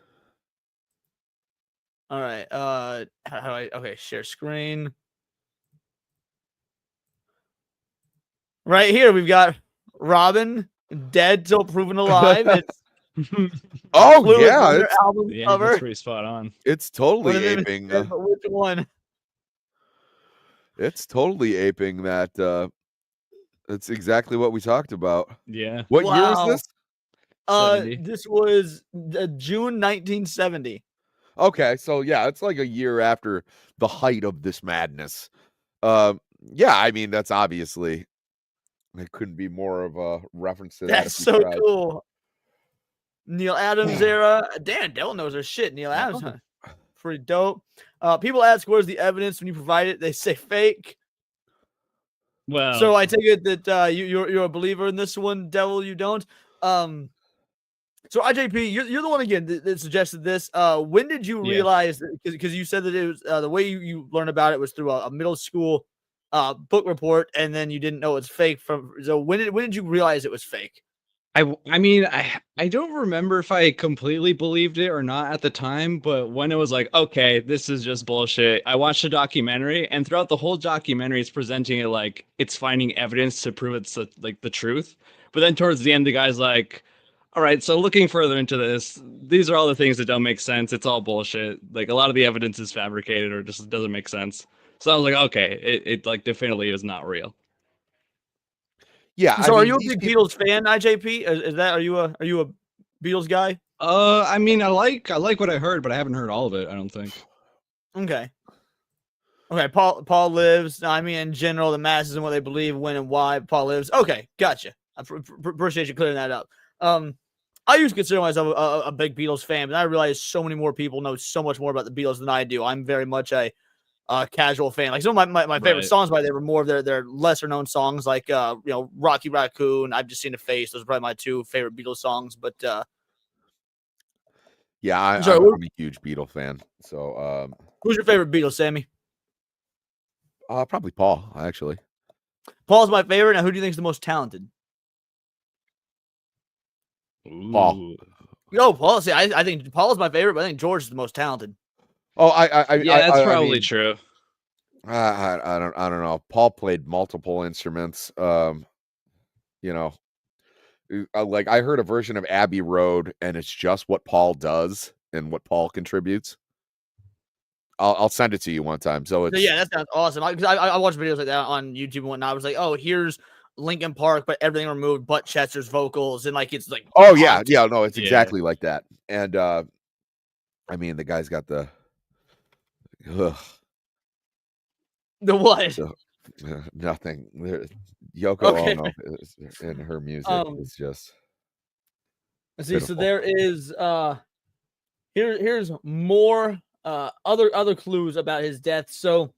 All right. How do I share screen? Right here we've got Robin dead till proven alive. It's oh yeah, album cover. That's pretty spot on. It's totally aping. Which one? It's totally aping that. That's exactly what we talked about. Yeah. What year was this? 70. This was June 1970. Okay, so yeah, it's like a year after the height of this madness. Yeah, I mean that's obviously. It couldn't be more of a reference to that. That's so cool. Neil Adams era. Dan Dell knows her shit. Neil Adams, pretty dope. People ask, "Where's the evidence?" When you provide it, they say fake. Well, so I take it that you're a believer in this one, Devil. You don't. So IJP, you're the one again that suggested this. When did you Yeah. realize? Because you said that it was the way you learned about it was through a middle school book report, and then you didn't know it was fake. So when did you realize it was fake? I mean, I don't remember if I completely believed it or not at the time, but when it was like, okay, this is just bullshit. I watched a documentary, and throughout the whole documentary, it's presenting it like it's finding evidence to prove it's like the truth. But then towards the end, the guy's like, all right, so looking further into this, these are all the things that don't make sense. It's all bullshit. Like a lot of the evidence is fabricated or just doesn't make sense. So I was like, okay, it like definitely is not real. Yeah, I So are mean, you a these big people. Beatles fan, IJP? Is that are you a Beatles guy? I mean, I like what I heard, but I haven't heard all of it, I don't think. Okay. Okay, Paul lives. I mean, in general, the masses and what they believe, when and why Paul lives. Okay, gotcha. I appreciate you clearing that up. I used to consider myself a big Beatles fan, but I realize so many more people know so much more about the Beatles than I do. I'm very much a casual fan. Like some of my favorite Right. songs by they were more of their lesser known songs, like Rocky Raccoon. I've Just Seen a Face. Those are probably my two favorite Beatles songs. But Yeah, sorry, I'm a huge Beatle fan. So, who's your favorite Beatles, Sammy? probably Paul, actually. Paul's my favorite. Now, who do you think is the most talented? Paul. Ooh. Oh, Paul. See, I think Paul's my favorite, but I think George is the most talented. Oh, Yeah, that's I probably mean, true. I don't know. Paul played multiple instruments. You know, like I heard a version of Abbey Road, and it's just what Paul does and what Paul contributes. I'll send it to you one time. So So it's yeah, that sounds awesome. Because I watch videos like that on YouTube and whatnot. I was like, oh, here's Linkin Park, but everything removed, but Chester's vocals, and like it's like oh yeah, awesome. yeah, no, it's Yeah. exactly like that. And I mean, the guy's got the ugh, The what? nothing. Yoko Okay. Ono in her music Um, is just let's see. So pitiful. there is here's more other clues about his death. So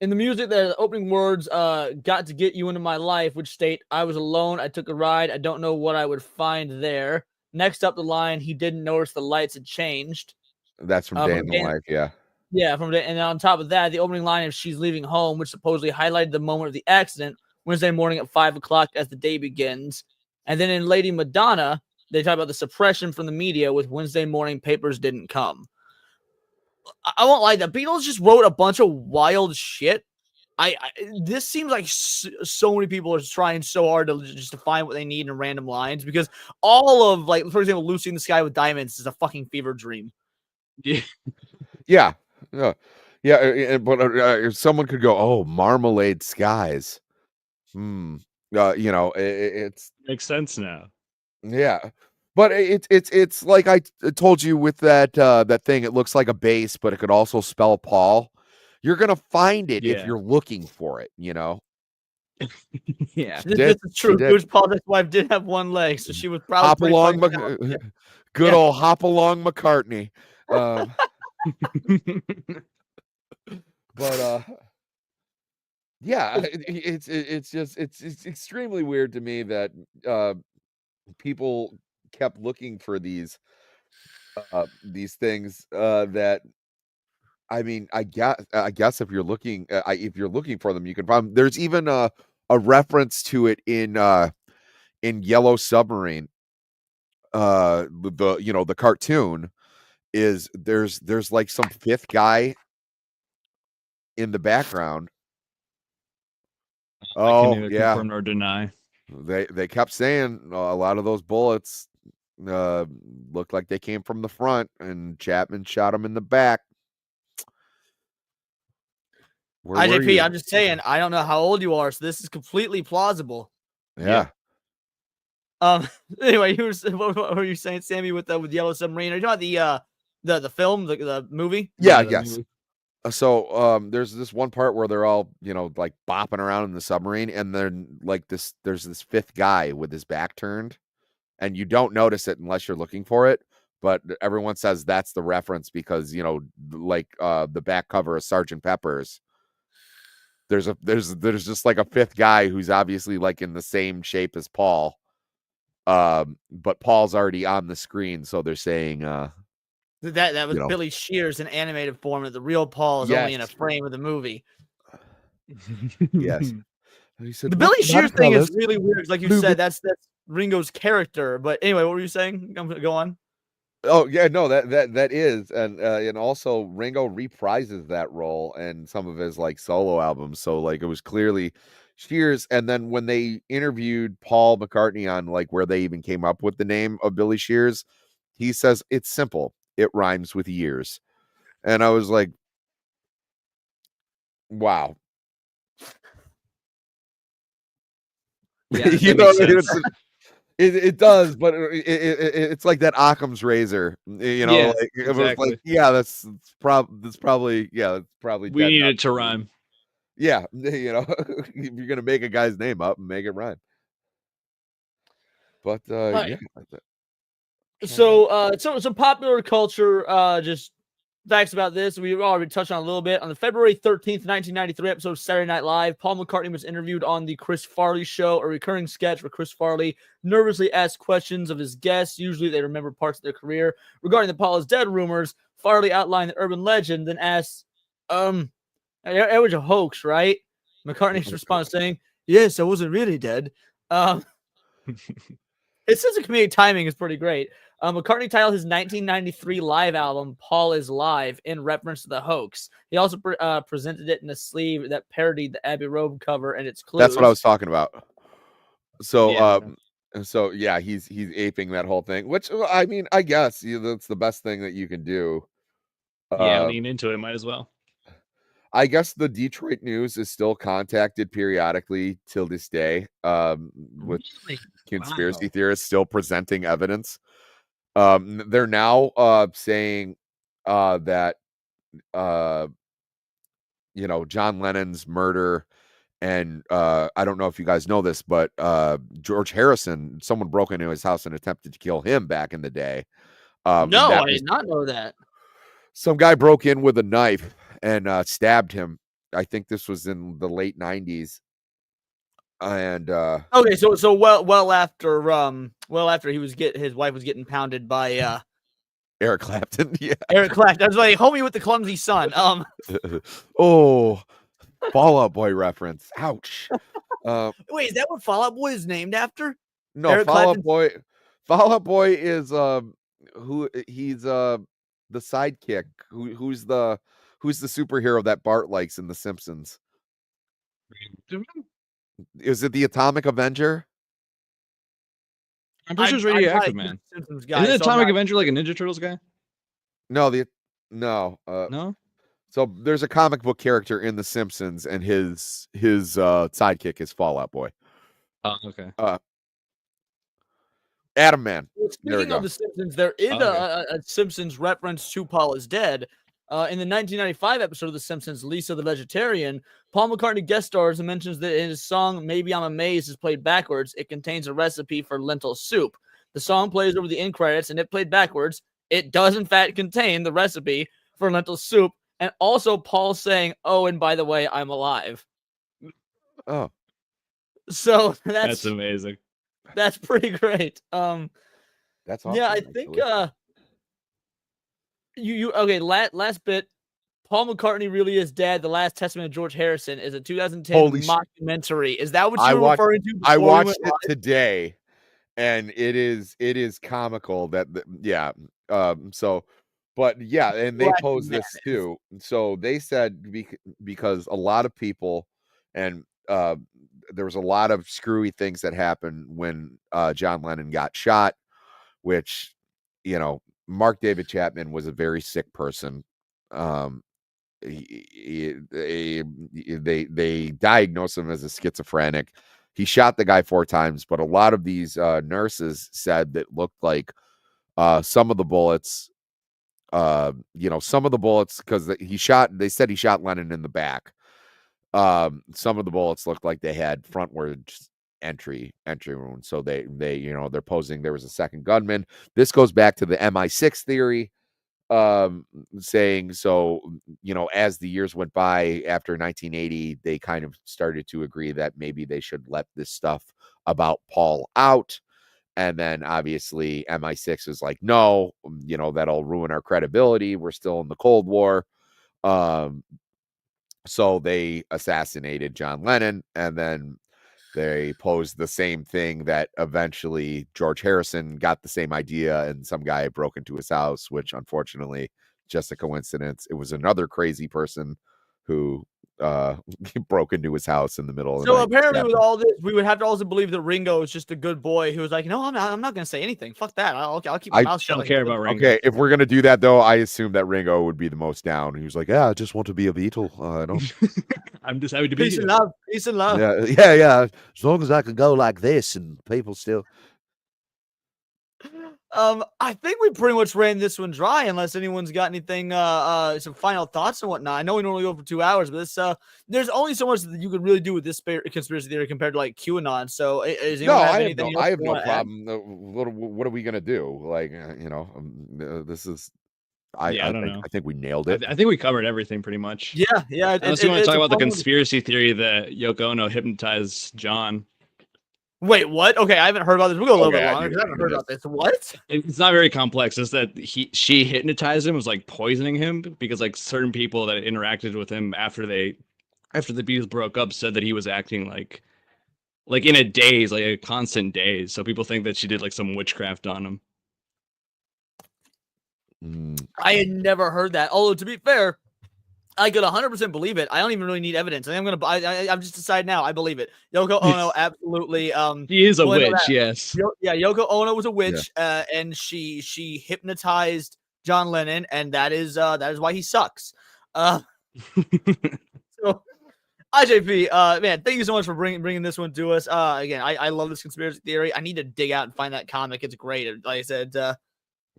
in the music, the opening words got to get you into my life, which state I was alone, I took a ride, I don't know what I would find there. Next up the line, he didn't notice the lights had changed. That's from Day From in the Dan, Life. Yeah. yeah, and on top of that, the opening line of she's leaving home, which supposedly highlighted the moment of the accident, Wednesday morning at 5 o'clock as the day begins. And then in Lady Madonna, they talk about the suppression from the media with Wednesday morning papers didn't come. I won't lie, the Beatles just wrote a bunch of wild shit. This seems like so many people are trying so hard to just to find what they need in random lines, because all of, like, for example, Lucy in the Sky with Diamonds is a fucking fever dream. Yeah. Yeah. Yeah. Yeah. But if someone could go, oh, Marmalade Skies. It's Makes sense now. yeah. But it's like I told you with that thing. It looks like a bass, but it could also spell Paul. You're gonna find it if Yeah. you're looking for it. Yeah. This is true. did. George Paul's ex-wife did have one leg, so she was probably Hop pretty along, fucking talented. good Yeah. old hop along McCartney. But yeah, it's extremely weird to me that people kept looking for these things that I mean, I guess if you're looking if you're looking for them, you can find them. There's even a reference to it in Yellow Submarine. The cartoon is there's like some fifth guy in the background. I can Oh neither yeah, confirm nor deny. they kept saying a lot of those bullets looked like they came from the front, and Chapman shot him in the back. Where were IJP, you? I'm just saying, I don't know how old you are, so this is completely plausible. Yeah. Anyway, what were you saying, Sammy, with Yellow Submarine? Are you talking about the film, the movie? Yeah, Yeah, the yes. movie. So there's this one part where they're all, like bopping around in the submarine, and then like there's this fifth guy with his back turned, and you don't notice it unless you're looking for it. But everyone says that's the reference because, the back cover of Sergeant Pepper's. There's just like a fifth guy who's obviously like in the same shape as Paul. But Paul's already on the screen, so they're saying, That was you know, Billy Shears in animated form. That the real Paul is only in a yes, frame of the movie. yes. And he said, The "What's Billy the matter, Shears thing is fellas?" really weird. Like you said, that's Ringo's character. But anyway, what were you saying? Go on. Oh yeah, no, that is, and also Ringo reprises that role in some of his like solo albums. So like it was clearly Shears. And then when they interviewed Paul McCartney on like where they even came up with the name of Billy Shears, he says it's simple. It rhymes with years. And I was like, wow. Yeah, You that know, makes sense. it does, but it's like that Occam's razor. You know, Yeah, like it was like, exactly. yeah, that's probably We dead need enough. it to rhyme. Yeah, you know, if you're gonna make a guy's name up and make it rhyme. But All yeah, right. trying to- So popular culture, just facts about this. We've already touched on a little bit. On the February 13th, 1993 episode of Saturday Night Live, Paul McCartney was interviewed on the Chris Farley Show, a recurring sketch where Chris Farley nervously asks questions of his guests. Usually they remember parts of their career. Regarding the Paul is dead rumors, Farley outlined the urban legend, then asks, it was a hoax, right? McCartney's response saying, yes, I wasn't really dead. Um, His sense of comedic timing is pretty great. McCartney titled his 1993 live album "Paul is Live" in reference to the hoax. He also presented it in a sleeve that parodied the Abbey Road cover and its clues. That's what I was talking about. So Yeah. so yeah, he's aping that whole thing, which I mean, I guess that's the best thing that you can do. Yeah, Uh, lean into it. Might as well. I guess the Detroit News is still contacted periodically till this day, with Really? conspiracy Wow. theorists still presenting evidence. They're now saying that you know, John Lennon's murder, and I don't know if you guys know this, but George Harrison, someone broke into his house and attempted to kill him back in the day. And No, that I was did not know that. some guy broke in with a knife and stabbed him. I think this was in the late 90s. And Okay, so well after his wife was getting pounded by Eric Clapton, yeah. Eric Clapton. I was like, homie with the clumsy son. Oh, Fall Out Boy reference. Ouch. Wait, is that what Fall Out Boy is named after? No, Eric Fall Out Clapton? Boy. Fall Out Boy is who he's the sidekick. Who's the superhero that Bart likes in The Simpsons? Is it the Atomic Avenger? I'm pretty sure it's I'm not a Radioactive huge Man. Simpsons guy, Isn't so I'm Atomic not- Avenger like a Ninja Turtles guy? No, No. so there's a comic book character in The Simpsons, and his sidekick is Fall Out Boy. Oh, okay. Adam Man. Well, There we speaking of go. The Simpsons, there is Okay. a Simpsons reference to Paul is dead. In the 1995 episode of The Simpsons, Lisa the Vegetarian, Paul McCartney guest stars and mentions that in his song "Maybe I'm Amazed" is played backwards. It contains a recipe for lentil soup. The song plays over the end credits, and if played backwards, it does in fact contain the recipe for lentil soup. And also Paul saying, "Oh, and by the way, I'm alive." Oh, So That's amazing. that's pretty great. that's awesome. Yeah, I think actually. you okay, last bit. Paul McCartney really is dead. The Last Testament of George Harrison is a 2010 Holy mockumentary. Is that what I you were watched- referring to? I before we watched went it live? today, and it is comical that yeah. So, but yeah, and they Black posed this Bananas. too. So they said because a lot of people, and there was a lot of screwy things that happened when John Lennon got shot, which, you know, Mark David Chapman was a very sick person. They diagnosed him as a schizophrenic. He shot the guy 4 times, but a lot of these nurses said that looked like some of the bullets, some of the bullets, because they said he shot Lennon in the back. Some of the bullets looked like they had frontwards entry wounds. So they're posing there was a second gunman. This goes back to the MI6 theory, saying, so, as the years went by after 1980, they kind of started to agree that maybe they should let this stuff about Paul out. And then obviously MI6 was like, no, that'll ruin our credibility. We're still in the Cold War. So they assassinated John Lennon, and then they posed the same thing that eventually George Harrison got the same idea, and some guy broke into his house, which unfortunately, just a coincidence. It was another crazy person who broke into his house in the middle of the So night. apparently, with all this, we would have to also believe that Ringo is just a good boy who was like, no, I'm not going to say anything. Fuck that. I'll keep my mouth shut. Don't like care a good about boy." Ringo. Okay, if we're gonna do that though, I assume that Ringo would be the most down. He was like, "Yeah, I just want to be a Beatle. I don't." I'm just happy to be Peace here. and love. Peace and love. Yeah. As long as I can go like this, and people still. I think we pretty much ran this one dry, unless anyone's got anything, some final thoughts and whatnot. I know we normally go for 2 hours, but this, there's only so much that you could really do with this conspiracy theory compared to like QAnon. So, is No, anyone have I have anything no, else I have you no wanna add? problem. What are we gonna do? Like, this is. Yeah, I don't know. I think we nailed it. I think we covered everything pretty much. Yeah. Unless you want to It's talk a about the fun one. conspiracy theory that Yoko Ono hypnotized John. Wait, what? Okay, I haven't heard about this. We'll go a little Okay, bit I longer do- because I I haven't do heard about this. What? It's not very complex. It's that she hypnotized him, was like poisoning him because like certain people that interacted with him after the Beatles broke up said that he was acting like in a daze, like a constant daze. So people think that she did like some witchcraft on him. I had never heard that. Although, to be fair, I could 100% believe it. I don't even really need evidence. I think I'm gonna. I'm just decided now. I believe it. Yoko Ono absolutely. She is a well, I know witch, that. yes. Yeah, Yoko Ono was a witch, and she hypnotized John Lennon, and that is why he sucks. So IJP, man, thank you so much for bringing this one to us. Again, I love this conspiracy theory. I need to dig out and find that comic. It's great. Like I said,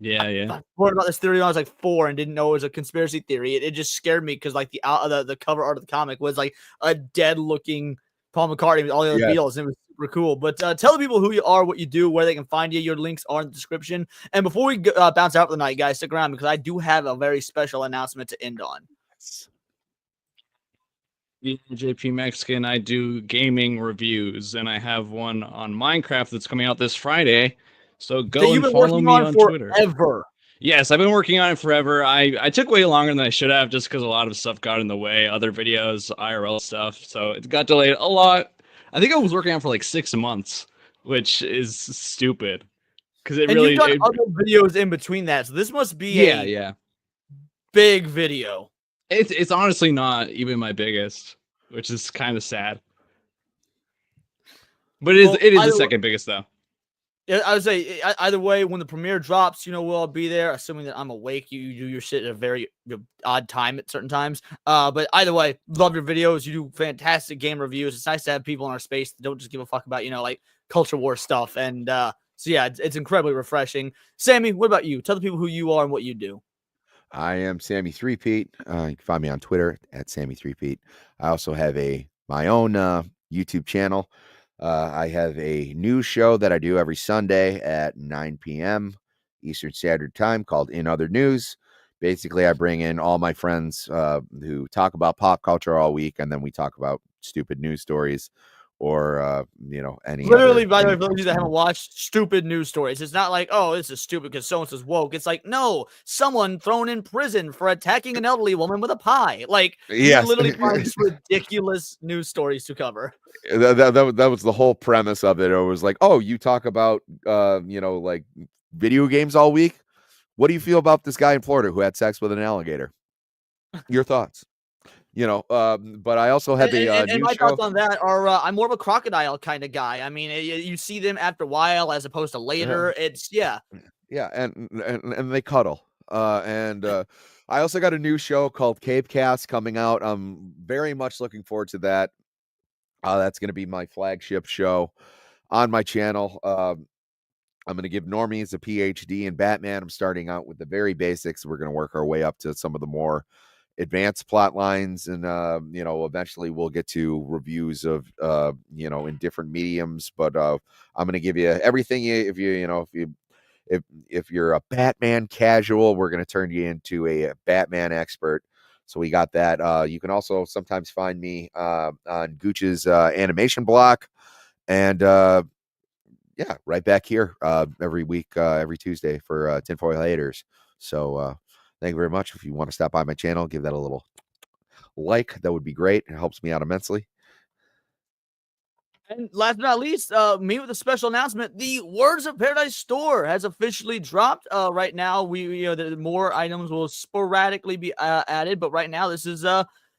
Yeah. I learned about this theory when I was like 4 and didn't know it was a conspiracy theory. It just scared me because like the cover art of the comic was like a dead looking Paul McCartney with all the other Beatles, and it was super cool. But tell the people who you are, what you do, where they can find you. Your links are in the description. And before we bounce out for the night, guys, stick around because I do have a very special announcement to end on. JP Mexican, I do gaming reviews, and I have one on Minecraft that's coming out this Friday. So go and follow me on Twitter. Forever. Yes, I've been working on it forever. I took way longer than I should have just because a lot of stuff got in the way, other videos, IRL stuff. So it got delayed a lot. I think I was working on it for like 6 months, which is stupid. Because it really. You've done other videos in between that, so this must be a big video. It's honestly not even my biggest, which is kind of sad. But it is the second biggest though. Yeah, I would say either way, when the premiere drops, we'll all be there, assuming that I'm awake. You do your shit at a very odd time at certain times. But either way, love your videos. You do fantastic game reviews. It's nice to have people in our space that don't just give a fuck about, like culture war stuff. And so yeah, it's incredibly refreshing. Sammy, what about you? Tell the people who you are and what you do. I am Sammy Threepeat. You can find me on Twitter at Sammy Threepeat. I also have my own YouTube channel. I have a news show that I do every Sunday at 9 p.m. Eastern Standard Time called In Other News. Basically, I bring in all my friends who talk about pop culture all week, and then we talk about stupid news stories or, any Literally, other by the way, for those of you that haven't watched, stupid news stories. It's not like, oh, this is stupid because so-and-so's woke. It's like, no, someone thrown in prison for attacking an elderly woman with a pie. Like, you literally find these ridiculous news stories to cover. That was the whole premise of it. It was like, oh, you talk about, like video games all week. What do you feel about this guy in Florida who had sex with an alligator? Your thoughts? But I also have a and my thoughts on that are I'm more of a crocodile kind of guy. I mean, you see them after a while as opposed to later. It's and they cuddle. And I also got a new show called Cape Cast coming out. I'm very much looking forward to that. That's going to be my flagship show on my channel. I'm going to give normies a PhD in Batman. I'm starting out with the very basics. We're going to work our way up to some of the more advanced plot lines, and eventually we'll get to reviews of in different mediums. But I'm going to give you everything. If you're a Batman casual, we're going to turn you into a Batman expert. So we got that. You can also sometimes find me on Gooch's animation block, and yeah, right back here every week, every Tuesday for Tinfoil Haters. So thank you very much. If you want to stop by my channel, give that a little like. That would be great. It helps me out immensely. And last but not least, me with a special announcement: the Words of Paradise store has officially dropped. Right now, the more items will sporadically be added, but right now, this is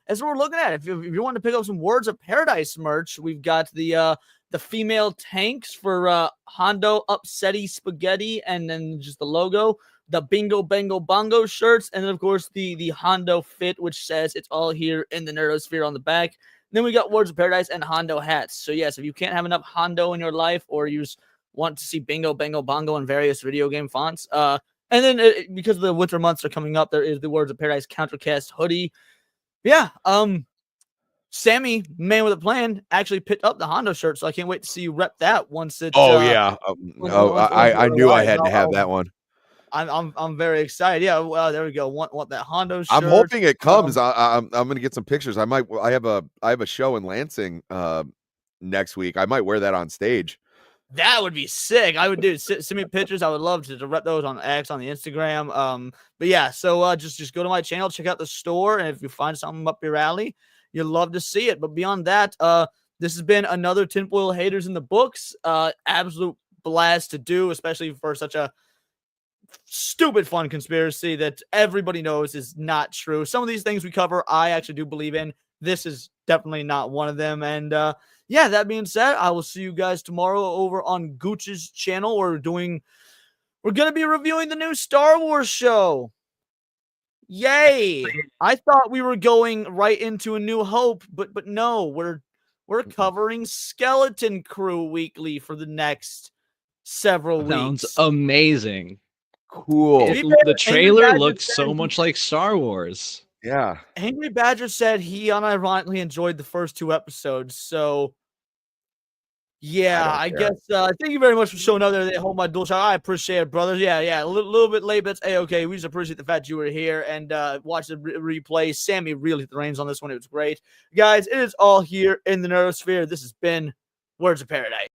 as we're looking at. If you want to pick up some Words of Paradise merch, we've got the female tanks for Hondo Upsetty Spaghetti, and then just the logo, the Bingo Bango Bongo shirts, and then of course the Hondo fit, which says it's all here in the Nerdosphere on the back. Then we got Words of Paradise and Hondo hats. So yes, if you can't have enough Hondo in your life, or you just want to see Bingo Bango Bongo in various video game fonts, and then because the winter months are coming up, there is the Words of Paradise Countercast hoodie. Yeah, Sammy, man with a plan, actually picked up the Hondo shirt, so I can't wait to see you rep that once it's. Yeah. I knew I had to have that one. I'm very excited. Yeah, well, there we go. Want that Hondo shirt? I'm hoping it comes. I'm gonna get some pictures. I have a show in Lansing next week. I might wear that on stage. That would be sick. I would do. Send me pictures. I would love to rep those on X, on the Instagram. But yeah, so just go to my channel, check out the store, and if you find something up your alley, you'd love to see it. But beyond that, this has been another Tinfoil Haters in the books. Absolute blast to do, especially for such a stupid fun conspiracy that everybody knows is not true. Some of these things we cover, I actually do believe in. This is definitely not one of them. And yeah, that being said, I will see you guys tomorrow over on Gooch's channel. We're going to be reviewing the new Star Wars show. Yay! I thought we were going right into A New Hope, but no, we're covering Skeleton Crew weekly for the next several weeks. Sounds amazing. Cool. The trailer looked so much like Star Wars. Yeah. Angry Badger said he unironically enjoyed the first 2 episodes. So, yeah, I guess. Thank you very much for showing up there. They hold my dual shot. I appreciate it, brothers. Yeah, a little bit late, but it's A-okay. We just appreciate the fact you were here and watch the replay. Sammy really hit the reins on this one. It was great. Guys, it is all here in the Nerdosphere. This has been Words of Paradise.